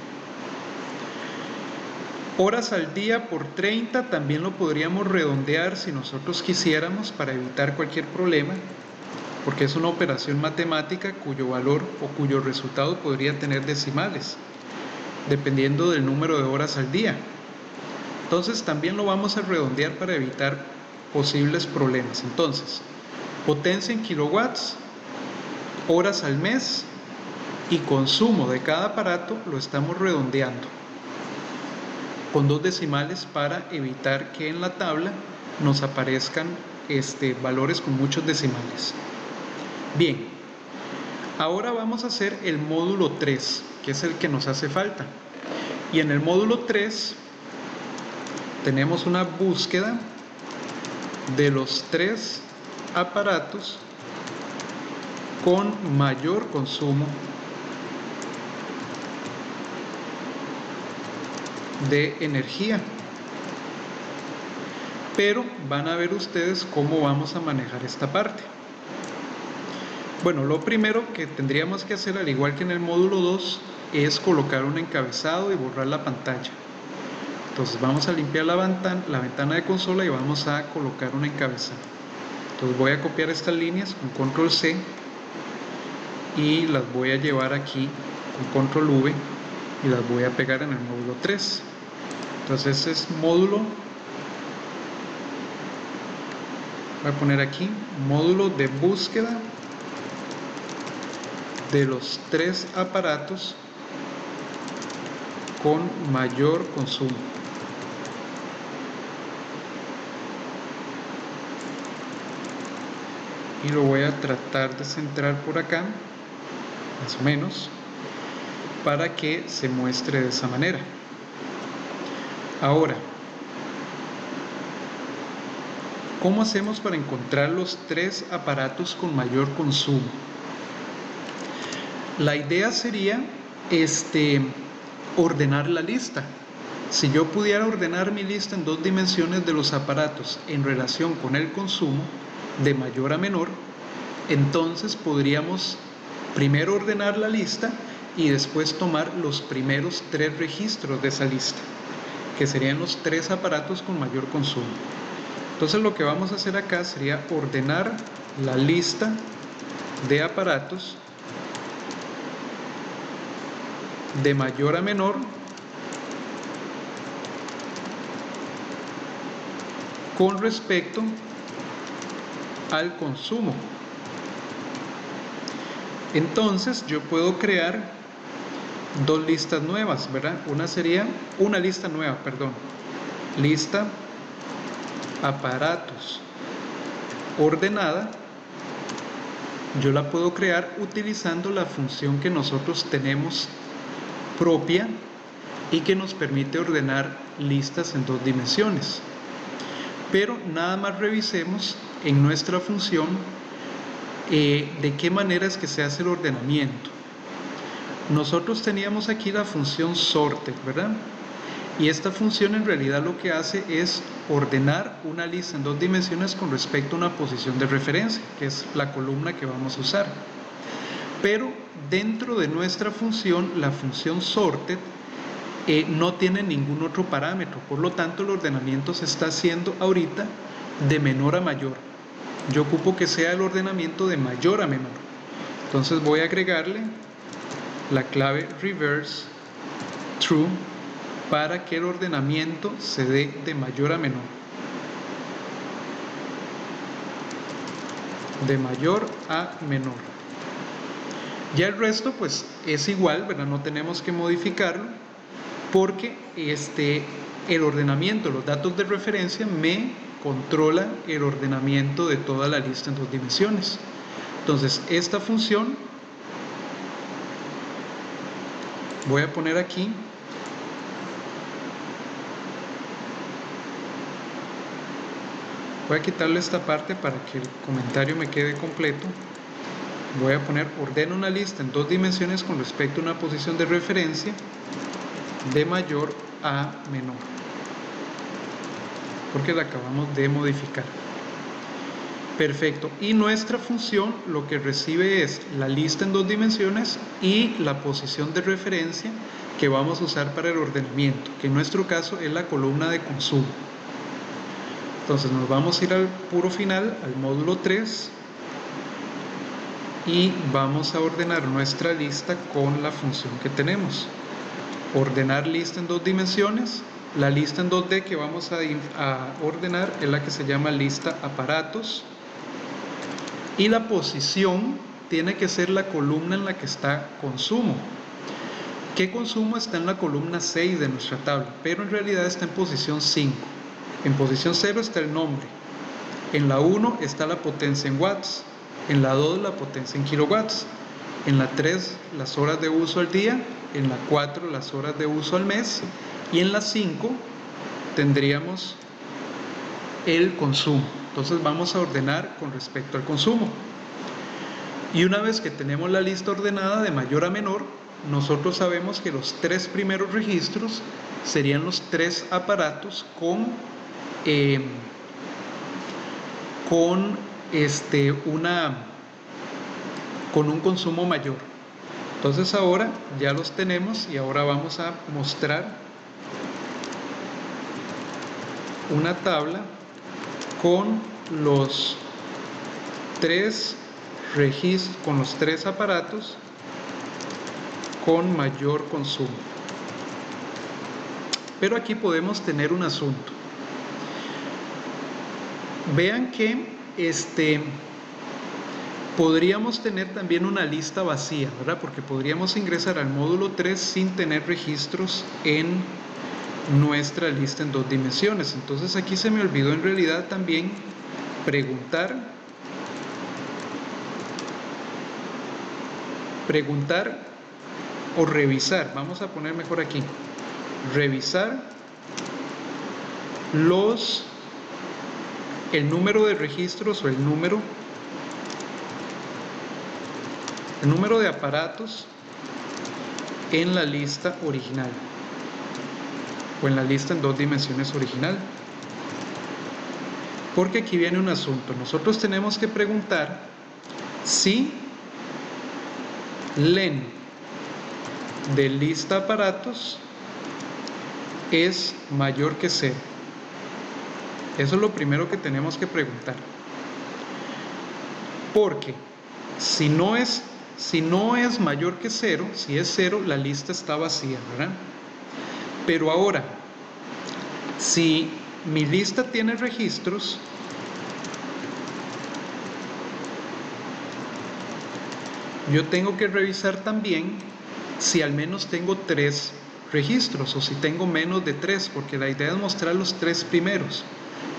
Horas al día por 30 también lo podríamos redondear si nosotros quisiéramos para evitar cualquier problema, porque es una operación matemática cuyo valor o cuyo resultado podría tener decimales, dependiendo del número de horas al día. Entonces también lo vamos a redondear para evitar posibles problemas. Entonces, potencia en kilowatts, horas al mes y consumo de cada aparato lo estamos redondeando con 2 decimales para evitar que en la tabla nos aparezcan valores con muchos decimales. Bien, ahora vamos a hacer el módulo 3, que es el que nos hace falta. Y en el módulo 3 tenemos una búsqueda de los 3 aparatos con mayor consumo de energía. Pero van a ver ustedes cómo vamos a manejar esta parte. Bueno, lo primero que tendríamos que hacer, al igual que en el módulo 2, es colocar un encabezado y borrar la pantalla. Entonces vamos a limpiar la ventana de consola y vamos a colocar un encabezado. Entonces voy a copiar estas líneas con control C y las voy a llevar aquí con control V y las voy a pegar en el módulo 3. Entonces ese es módulo, voy a poner aquí módulo de búsqueda de los 3 aparatos con mayor consumo. Y lo voy a tratar de centrar por acá, más o menos, para que se muestre de esa manera. Ahora, ¿cómo hacemos para encontrar los 3 aparatos con mayor consumo? La idea sería ordenar la lista. Si yo pudiera ordenar mi lista en 2 dimensiones de los aparatos en relación con el consumo, de mayor a menor, entonces podríamos primero ordenar la lista y después tomar los primeros 3 registros de esa lista, que serían los 3 aparatos con mayor consumo. Entonces lo que vamos a hacer acá sería ordenar la lista de aparatos de mayor a menor con respecto al consumo. Entonces yo puedo crear 2 listas nuevas, ¿verdad? Una lista nueva, lista aparatos ordenada. Yo la puedo crear utilizando la función que nosotros tenemos propia y que nos permite ordenar listas en 2 dimensiones. Pero nada más revisemos en nuestra función de qué manera es que se hace el ordenamiento. Nosotros teníamos aquí la función sorted, ¿verdad? Y esta función en realidad lo que hace es ordenar una lista en 2 dimensiones con respecto a una posición de referencia, que es la columna que vamos a usar. Pero dentro de nuestra función, la función sorted no tiene ningún otro parámetro, por lo tanto el ordenamiento se está haciendo ahorita de menor a mayor. Yo ocupo que sea el ordenamiento de mayor a menor. Entonces voy a agregarle la clave reverse true para que el ordenamiento se dé de mayor a menor. De mayor a menor. Ya el resto pues es igual, ¿verdad? No tenemos que modificarlo porque el ordenamiento, los datos de referencia me controla el ordenamiento de toda la lista en 2 dimensiones. Entonces esta función voy a poner aquí voy a quitarle esta parte para que el comentario me quede completo. Voy a poner ordena una lista en 2 dimensiones con respecto a una posición de referencia de mayor a menor, porque la acabamos de modificar. Perfecto. Y nuestra función lo que recibe es la lista en 2 dimensiones y la posición de referencia que vamos a usar para el ordenamiento, que en nuestro caso es la columna de consumo. Entonces nos vamos a ir al puro final, al módulo 3, y vamos a ordenar nuestra lista con la función que tenemos. Ordenar lista en 2 dimensiones. La lista en 2D que vamos a ordenar es la que se llama lista aparatos. Y la posición tiene que ser la columna en la que está consumo. ¿Qué consumo está en la columna 6 de nuestra tabla? Pero en realidad está en posición 5. En posición 0 está el nombre. En la 1 está la potencia en watts. En la 2 la potencia en kilowatts. En la 3 las horas de uso al día. En la 4 las horas de uso al mes. Y en la 5 tendríamos el consumo. Entonces vamos a ordenar con respecto al consumo. Y una vez que tenemos la lista ordenada de mayor a menor, nosotros sabemos que los 3 primeros registros serían los 3 aparatos con un consumo mayor. Entonces ahora ya los tenemos y ahora vamos a mostrar una tabla con los tres aparatos con mayor consumo. Pero aquí podemos tener un asunto. Vean que podríamos tener también una lista vacía, ¿verdad? Porque podríamos ingresar al módulo 3 sin tener registros en nuestra lista en 2 dimensiones. Entonces aquí se me olvidó en realidad también preguntar o revisar. Vamos a poner mejor aquí. Revisar el número de registros o el número de aparatos en la lista original o en la lista en 2 dimensiones original. Porque aquí viene un asunto. Nosotros tenemos que preguntar si len de lista aparatos es mayor que 0. Eso es lo primero que tenemos que preguntar. Porque si no es mayor que 0, si es 0, la lista está vacía, ¿verdad? Pero ahora, si mi lista tiene registros, yo tengo que revisar también si al menos tengo 3 registros o si tengo menos de 3, porque la idea es mostrar los 3 primeros.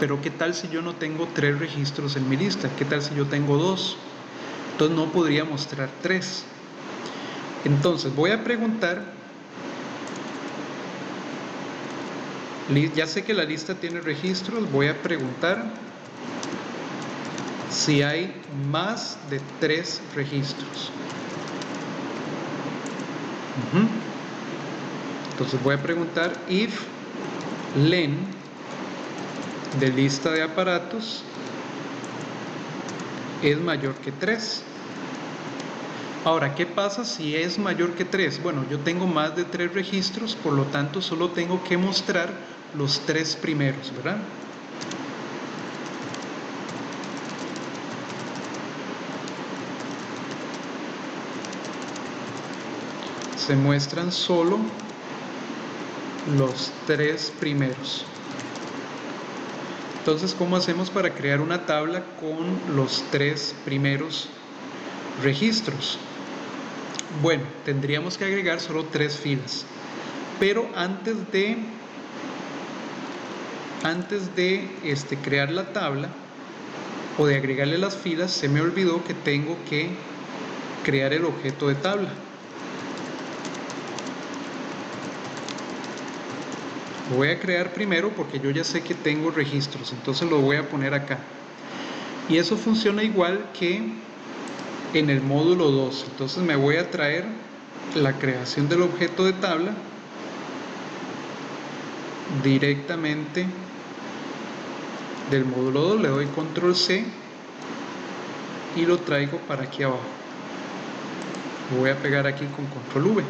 Pero ¿qué tal si yo no tengo 3 registros en mi lista? ¿Qué tal si yo tengo 2? Entonces no podría mostrar 3. Entonces voy a preguntar. Ya sé que la lista tiene registros. Voy a preguntar si hay más de 3 registros. Entonces voy a preguntar if len de lista de aparatos es mayor que 3. Ahora, ¿qué pasa si es mayor que 3? Bueno, yo tengo más de 3 registros, por lo tanto solo tengo que mostrar los 3 primeros, ¿verdad? Se muestran solo los 3 primeros. Entonces, ¿cómo hacemos para crear una tabla con los 3 primeros registros? Bueno, tendríamos que agregar solo 3 filas. Pero antes de crear la tabla o de agregarle las filas, se me olvidó que tengo que crear el objeto de tabla. Lo voy a crear primero porque yo ya sé que tengo registros, entonces lo voy a poner acá. Y eso funciona igual que en el módulo 2. Entonces me voy a traer la creación del objeto de tabla directamente del módulo 2, le doy control C y lo traigo para aquí abajo. Lo voy a pegar aquí con control V.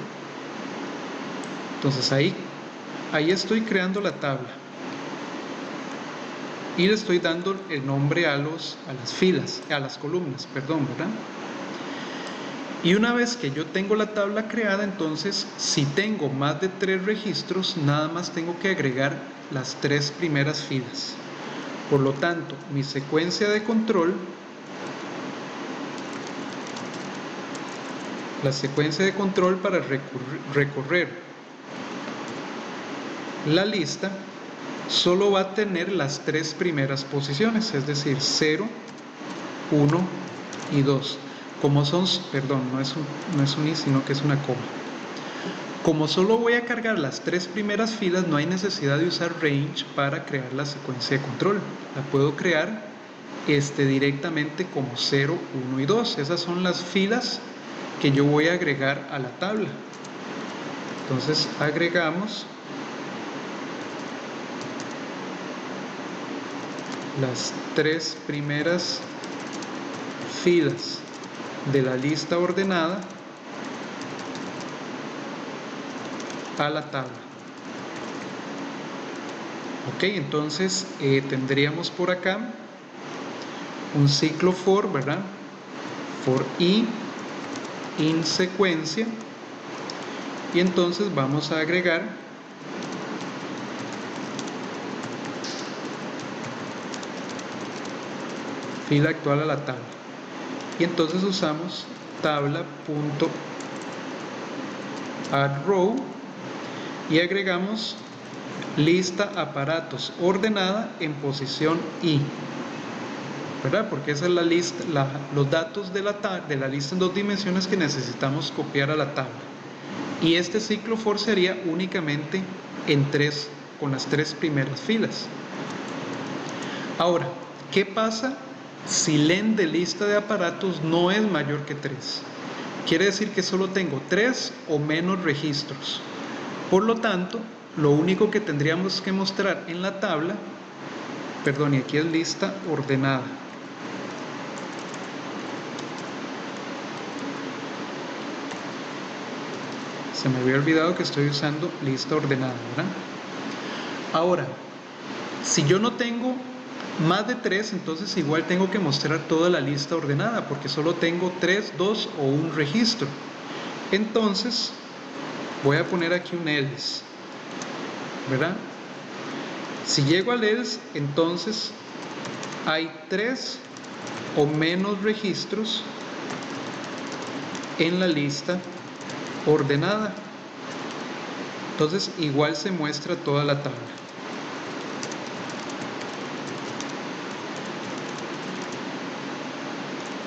Entonces ahí estoy creando la tabla y le estoy dando el nombre a las filas, a las columnas, perdón, ¿verdad? Y una vez que yo tengo la tabla creada, entonces si tengo más de 3 registros, nada más tengo que agregar las 3 primeras filas. Por lo tanto, mi secuencia de control, la secuencia de control para recorrer la lista, solo va a tener las 3 primeras posiciones, es decir, 0, 1 y 2. Como son, perdón, no es un i, sino que es una coma. Como solo voy a cargar las 3 primeras filas, no hay necesidad de usar range para crear la secuencia de control. La puedo crear directamente como 0, 1 y 2. Esas son las filas que yo voy a agregar a la tabla. Entonces agregamos las 3 primeras filas de la lista ordenada a la tabla. Ok, entonces tendríamos por acá un ciclo for, ¿verdad? For i in secuencia, y entonces vamos a agregar fila actual a la tabla, y entonces usamos tabla.addRow y agregamos lista aparatos ordenada en posición i, ¿verdad? Porque esa es la lista, los datos de la lista en 2 dimensiones que necesitamos copiar a la tabla. Y este ciclo for sería únicamente con las 3 primeras filas. Ahora, ¿qué pasa si len de lista de aparatos no es mayor que 3? Quiere decir que solo tengo 3 o menos registros. Por lo tanto, lo único que tendríamos que mostrar en la tabla, perdón, y aquí es lista ordenada. Se me había olvidado que estoy usando lista ordenada, ¿verdad? Ahora, si yo no tengo más de 3, entonces igual tengo que mostrar toda la lista ordenada, porque solo tengo 3, 2 o un registro. Entonces, voy a poner aquí un else, ¿verdad? Si llego al else, entonces hay 3 o menos registros en la lista ordenada. Entonces igual se muestra toda la tabla.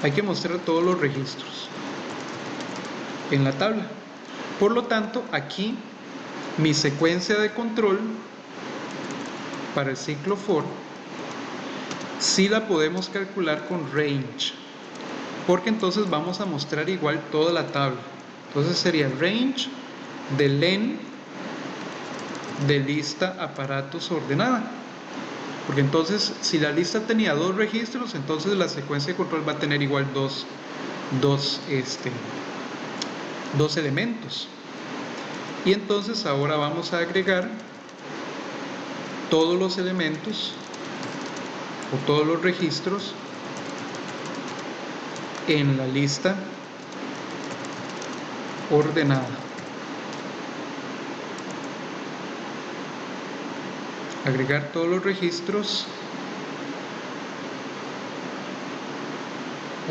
Hay que mostrar todos los registros en la tabla. Por lo tanto, aquí mi secuencia de control para el ciclo for sí la podemos calcular con range, porque entonces vamos a mostrar igual toda la tabla. Entonces sería range de len de lista aparatos ordenada, porque entonces si la lista tenía 2 registros, entonces la secuencia de control va a tener igual dos elementos. Y entonces ahora vamos a agregar todos los elementos o todos los registros en la lista ordenada. Agregar todos los registros,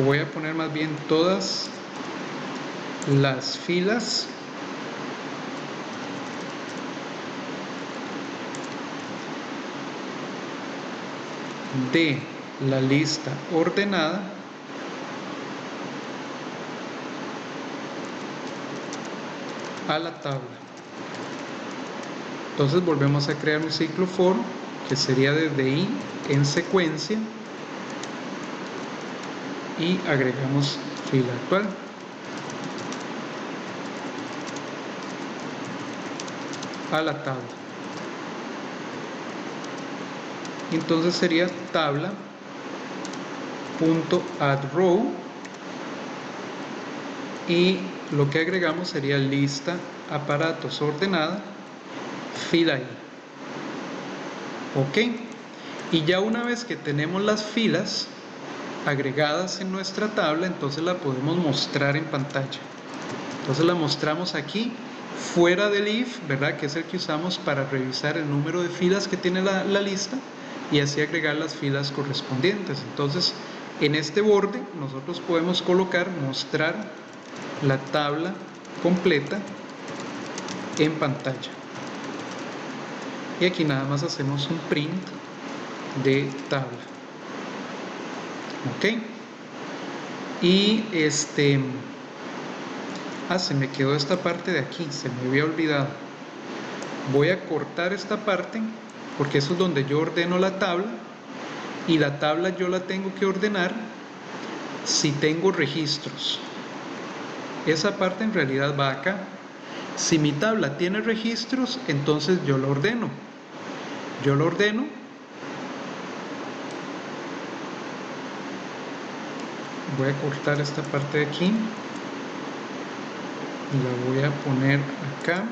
o voy a poner más bien todas las filas de la lista ordenada a la tabla. Entonces volvemos a crear un ciclo for que sería desde i en secuencia y agregamos fila actual. A la tabla. Entonces sería tabla.addRow y lo que agregamos sería lista aparatos ordenada fila i. Ok, y ya una vez que tenemos las filas agregadas en nuestra tabla, entonces la podemos mostrar en pantalla. Entonces la mostramos aquí fuera del if, ¿verdad? Que es el que usamos para revisar el número de filas que tiene la lista y así agregar las filas correspondientes. Entonces en este borde nosotros podemos mostrar la tabla completa en pantalla. Y aquí nada más hacemos un print de tabla. Ok. Y se me quedó esta parte de aquí, se me había olvidado. Voy a cortar esta parte porque eso es donde yo ordeno la tabla, y la tabla yo la tengo que ordenar si tengo registros. Esa parte en realidad va acá. Si mi tabla tiene registros, entonces yo lo ordeno. Voy a cortar esta parte de aquí y la voy a poner acá.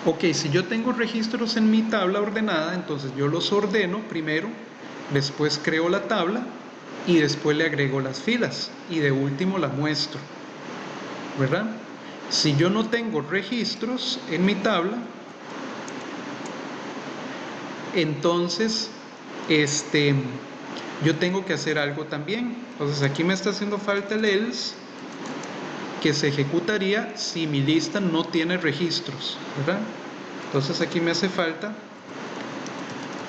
Ok, si yo tengo registros en mi tabla ordenada, entonces yo los ordeno primero, después creo la tabla y después le agrego las filas y de último la muestro, ¿verdad? Si yo no tengo registros en mi tabla, entonces yo tengo que hacer algo también. Entonces aquí me está haciendo falta el else, que se ejecutaría si mi lista no tiene registros, ¿verdad? Entonces aquí me hace falta,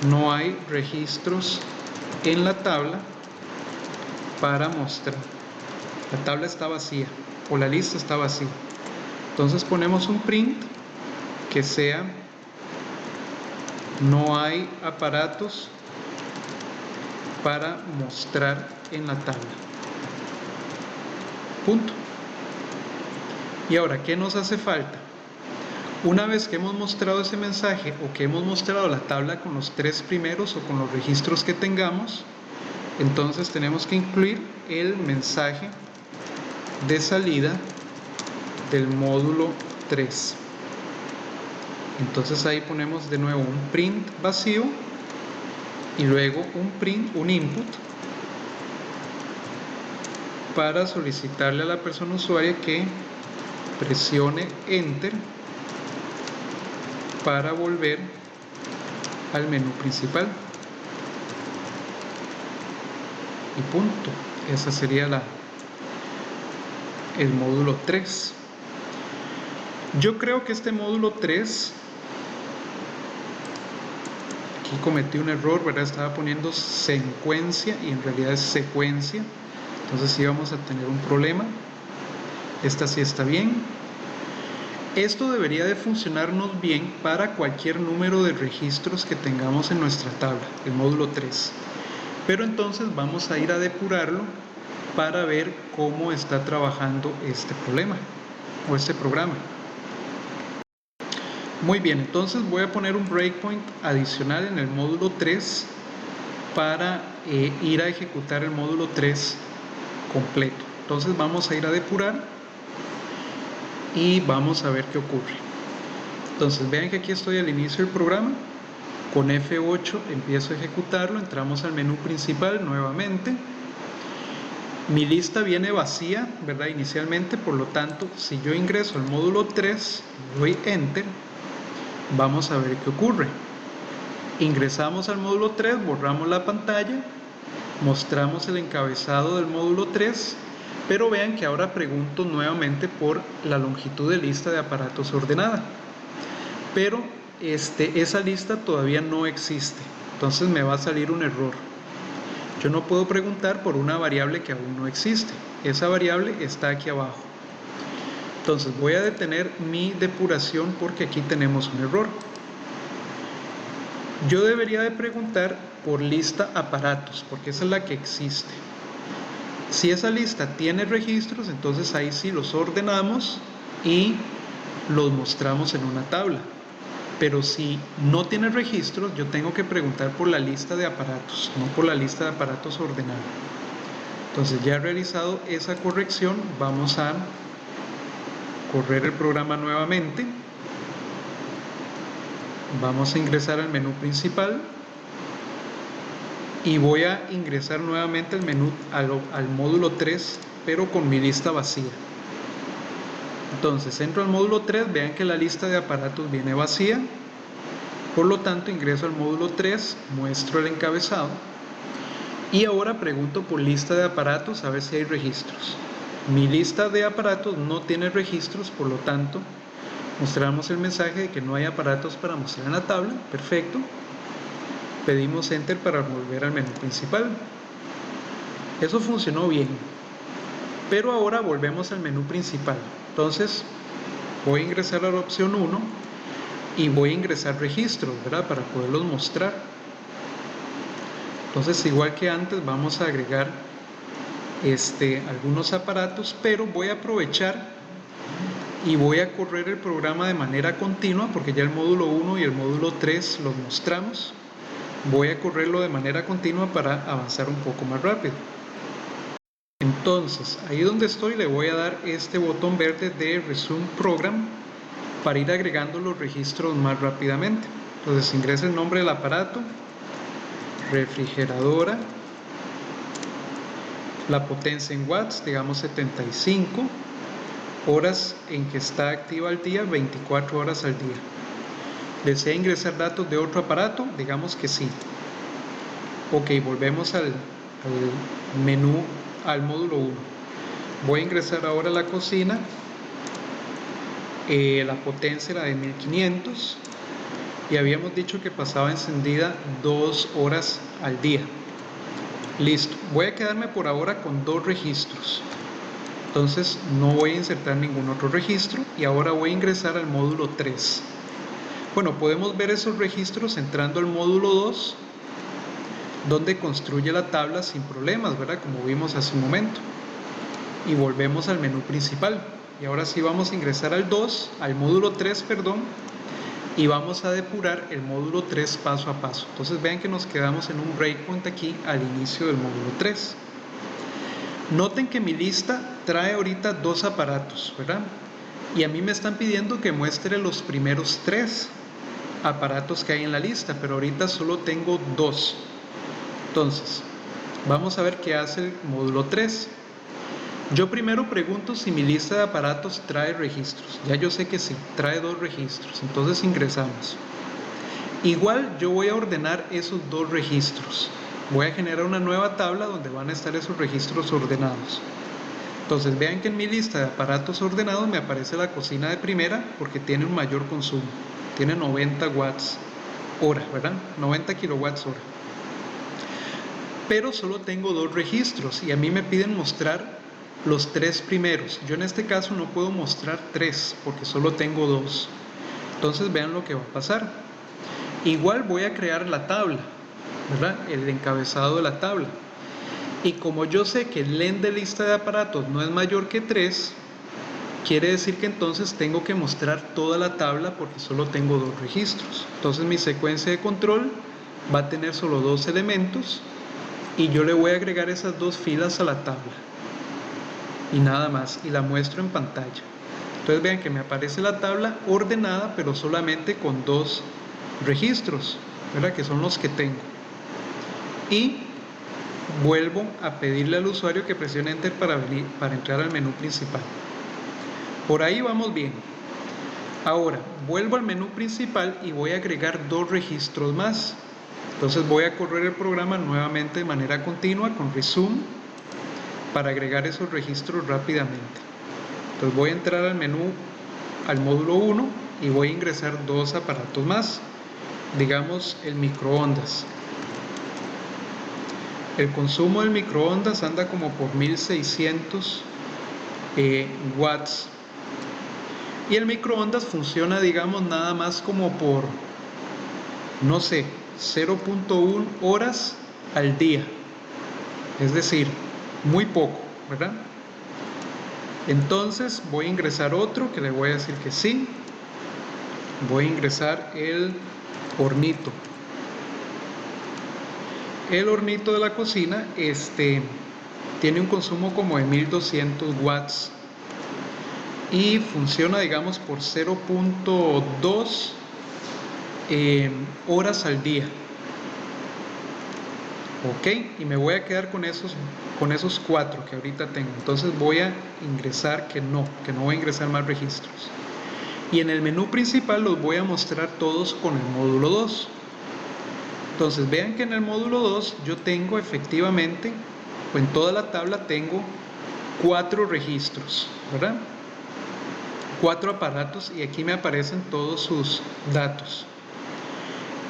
no hay registros en la tabla para mostrar. La tabla está vacía o la lista está vacía. Entonces ponemos un print que sea no hay aparatos para mostrar en la tabla. Punto. Y ahora, ¿qué nos hace falta? Una vez que hemos mostrado ese mensaje o que hemos mostrado la tabla con los 3 primeros o con los registros que tengamos, entonces tenemos que incluir el mensaje de salida del módulo 3. Entonces ahí ponemos de nuevo un print vacío y luego un input para solicitarle a la persona usuaria que presione enter para volver al menú principal. Y punto. Esa sería el módulo 3. Yo creo que este módulo 3, aquí cometí un error, ¿verdad? Estaba poniendo secuencia y en realidad es secuencia. Entonces sí vamos a tener un problema. Esta sí está bien. Esto debería de funcionarnos bien para cualquier número de registros que tengamos en nuestra tabla, el módulo 3. Pero entonces vamos a ir a depurarlo para ver cómo está trabajando este problema o este programa. Muy bien, entonces voy a poner un breakpoint adicional en el módulo 3 para ir a ejecutar el módulo 3 completo. Entonces vamos a ir a depurar y vamos a ver qué ocurre. Entonces vean que aquí estoy al inicio del programa, con F8 empiezo a ejecutarlo, entramos al menú principal nuevamente. Mi lista viene vacía, ¿verdad? Inicialmente, por lo tanto, si yo ingreso al módulo 3, doy enter, vamos a ver qué ocurre. Ingresamos al módulo 3, borramos la pantalla, mostramos el encabezado del módulo 3, pero vean que ahora pregunto nuevamente por la longitud de lista de aparatos ordenada. Pero esa lista todavía no existe, entonces me va a salir un error. Yo no puedo preguntar por una variable que aún no existe. Esa variable está aquí abajo. Entonces voy a detener mi depuración porque aquí tenemos un error. Yo debería de preguntar por lista aparatos, porque esa es la que existe. Si esa lista tiene registros, entonces ahí sí los ordenamos y los mostramos en una tabla. Pero si no tiene registros, yo tengo que preguntar por la lista de aparatos, no por la lista de aparatos ordenada. Entonces ya he realizado esa corrección, vamos a correr el programa nuevamente. Vamos a ingresar al menú principal y voy a ingresar nuevamente al menú, al módulo 3, pero con mi lista vacía. Entonces entro al módulo 3, vean que la lista de aparatos viene vacía, por lo tanto ingreso al módulo 3, muestro el encabezado y ahora pregunto por lista de aparatos a ver si hay registros. Mi lista de aparatos no tiene registros, por lo tanto mostramos el mensaje de que no hay aparatos para mostrar en la tabla. Perfecto. Pedimos enter para volver al menú principal. Eso funcionó bien, pero ahora volvemos al menú principal. Entonces voy a ingresar a la opción 1 y voy a ingresar registros, ¿verdad? Para poderlos mostrar. Entonces igual que antes vamos a agregar algunos aparatos, pero voy a aprovechar y voy a correr el programa de manera continua porque ya el módulo 1 y el módulo 3 los mostramos. Voy a correrlo de manera continua para avanzar un poco más rápido. Entonces ahí donde estoy le voy a dar este botón verde de Resume Program para ir agregando los registros más rápidamente. Entonces ingresa el nombre del aparato, refrigeradora, la potencia en watts, digamos 75, horas en que está activa al día, 24 horas al día. ¿Desea ingresar datos de otro aparato? Digamos que sí. Ok, volvemos al menú, al módulo 1. Voy a ingresar ahora a la cocina. La potencia era de 1500 y habíamos dicho que pasaba encendida 2 horas al día. Listo, voy a quedarme por ahora con 2 registros, entonces no voy a insertar ningún otro registro y ahora voy a ingresar al módulo 3. Bueno, podemos ver esos registros entrando al módulo 2, donde construye la tabla sin problemas, ¿verdad? Como vimos hace un momento. Y volvemos al menú principal. Y ahora sí vamos a ingresar al módulo 3, perdón, y vamos a depurar el módulo 3 paso a paso. Entonces vean que nos quedamos en un breakpoint aquí al inicio del módulo 3. Noten que mi lista trae ahorita 2 aparatos, ¿verdad? Y a mí me están pidiendo que muestre los primeros 3 aparatos que hay en la lista, pero ahorita solo tengo 2. Entonces, vamos a ver qué hace el módulo 3. Yo primero pregunto si mi lista de aparatos trae registros. Ya yo sé que sí, trae 2 registros. Entonces ingresamos. Igual yo voy a ordenar esos 2 registros. Voy a generar una nueva tabla donde van a estar esos registros ordenados. Entonces vean que en mi lista de aparatos ordenados me aparece la cocina de primera porque tiene un mayor consumo. Tiene 90 watts hora, ¿verdad? 90 kilowatts hora. Pero solo tengo 2 registros y a mí me piden mostrar los 3 primeros. Yo en este caso no puedo mostrar 3 porque solo tengo 2. Entonces vean lo que va a pasar. Igual voy a crear la tabla, ¿verdad? El encabezado de la tabla. Y como yo sé que el len de lista de aparatos no es mayor que 3, quiere decir que entonces tengo que mostrar toda la tabla porque solo tengo 2 registros. Entonces mi secuencia de control va a tener solo 2 elementos y yo le voy a agregar esas 2 filas a la tabla. Y nada más, y la muestro en pantalla. Entonces vean que me aparece la tabla ordenada, pero solamente con 2 registros, ¿verdad? Que son los que tengo. Y vuelvo a pedirle al usuario que presione Enter para entrar al menú principal. Por ahí vamos bien. Ahora, vuelvo al menú principal y voy a agregar 2 registros más. Entonces voy a correr el programa nuevamente de manera continua con Resume para agregar esos registros rápidamente. Entonces voy a entrar al menú, al módulo 1 y voy a ingresar 2 aparatos más. Digamos el microondas. El consumo del microondas anda como por 1600 watts. Y el microondas funciona, digamos, nada más como por, no sé, 0.1 horas al día. Es decir, muy poco, ¿verdad? Entonces voy a ingresar otro que le voy a decir que sí. Voy a ingresar el hornito. El hornito de la cocina tiene un consumo como de 1200 watts y funciona, digamos, por 0.2 horas al día. Ok, y me voy a quedar con esos 4 que ahorita tengo. Entonces voy a ingresar que no voy a ingresar más registros. Y en el menú principal los voy a mostrar todos con el módulo 2. Entonces vean que en el módulo 2 yo tengo efectivamente, o en toda la tabla tengo 4 registros, ¿verdad? 4 aparatos y aquí me aparecen todos sus datos.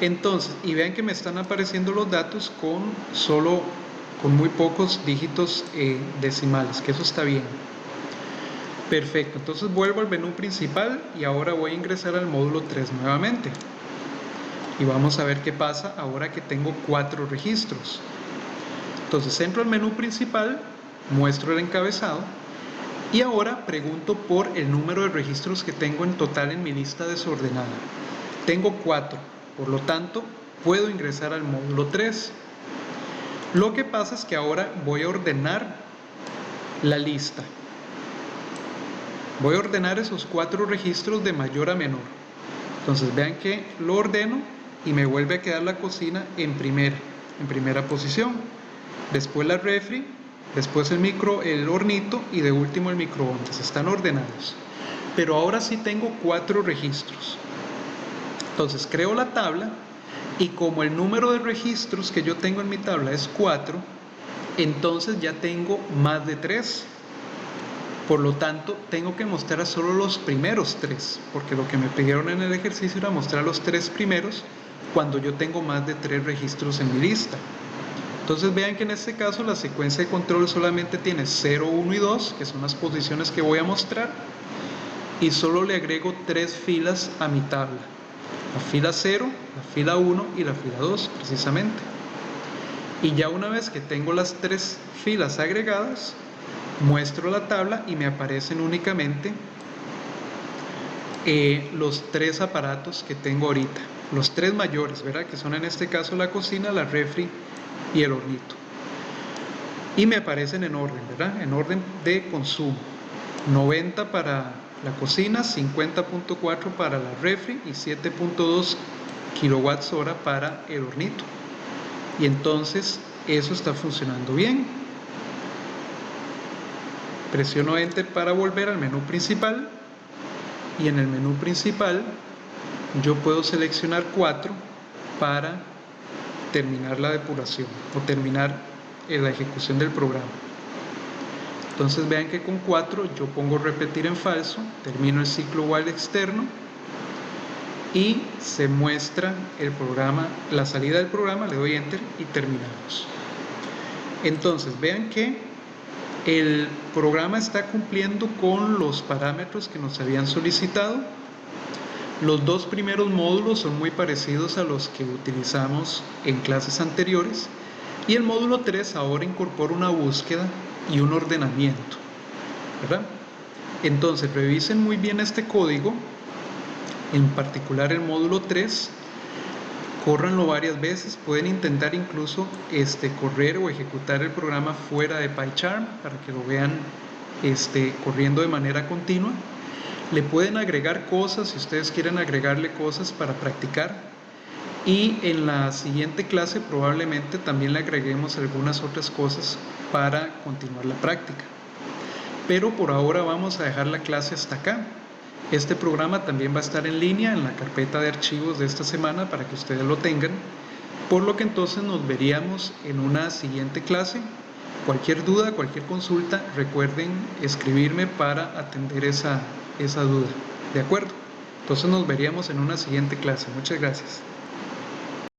Entonces, y vean que me están apareciendo los datos con muy pocos dígitos decimales, que eso está bien. Perfecto, entonces vuelvo al menú principal y ahora voy a ingresar al módulo 3 nuevamente. Y vamos a ver qué pasa ahora que tengo 4 registros. Entonces entro al menú principal, muestro el encabezado y ahora pregunto por el número de registros que tengo en total en mi lista desordenada. Tengo 4. Por lo tanto, puedo ingresar al módulo 3. Lo que pasa es que ahora voy a ordenar la lista. Voy a ordenar esos 4 registros de mayor a menor. Entonces vean que lo ordeno y me vuelve a quedar la cocina en primera posición. Después la refri, después el hornito y de último el microondas. Están ordenados. Pero ahora sí tengo 4 registros. Entonces creo la tabla y como el número de registros que yo tengo en mi tabla es 4, entonces ya tengo más de 3. Por lo tanto, tengo que mostrar solo los primeros 3, porque lo que me pidieron en el ejercicio era mostrar los 3 primeros cuando yo tengo más de 3 registros en mi lista. Entonces vean que en este caso la secuencia de control solamente tiene 0, 1 y 2, que son las posiciones que voy a mostrar, y solo le agrego 3 filas a mi tabla. La fila 0, la fila 1 y la fila 2 precisamente. Y ya una vez que tengo las 3 filas agregadas, muestro la tabla y me aparecen únicamente los 3 aparatos que tengo ahorita, los 3 mayores, ¿verdad? Que son en este caso la cocina, la refri y el hornito. Y me aparecen en orden, ¿verdad? En orden de consumo. 90 para la cocina, 50.4 para la refri y 7.2 kilowatts hora para el hornito. Y entonces eso está funcionando bien. Presiono Enter para volver al menú principal y en el menú principal yo puedo seleccionar 4 para terminar la depuración o terminar la ejecución del programa. Entonces vean que con 4 yo pongo repetir en falso, termino el ciclo while externo y se muestra el programa, la salida del programa, le doy Enter y terminamos. Entonces vean que el programa está cumpliendo con los parámetros que nos habían solicitado. Los 2 primeros módulos son muy parecidos a los que utilizamos en clases anteriores y el módulo 3 ahora incorpora una búsqueda y un ordenamiento, ¿verdad? Entonces revisen muy bien este código, en particular el módulo 3. Córranlo varias veces, pueden intentar incluso correr o ejecutar el programa fuera de PyCharm para que lo vean corriendo de manera continua. Le pueden agregar cosas si ustedes quieren agregarle cosas para practicar y en la siguiente clase probablemente también le agreguemos algunas otras cosas para continuar la práctica. Pero por ahora vamos a dejar la clase hasta acá. Este programa también va a estar en línea en la carpeta de archivos de esta semana para que ustedes lo tengan, por lo que entonces nos veríamos en una siguiente clase. Cualquier duda, cualquier consulta, recuerden escribirme para atender esa duda, ¿de acuerdo? Entonces nos veríamos en una siguiente clase. Muchas gracias.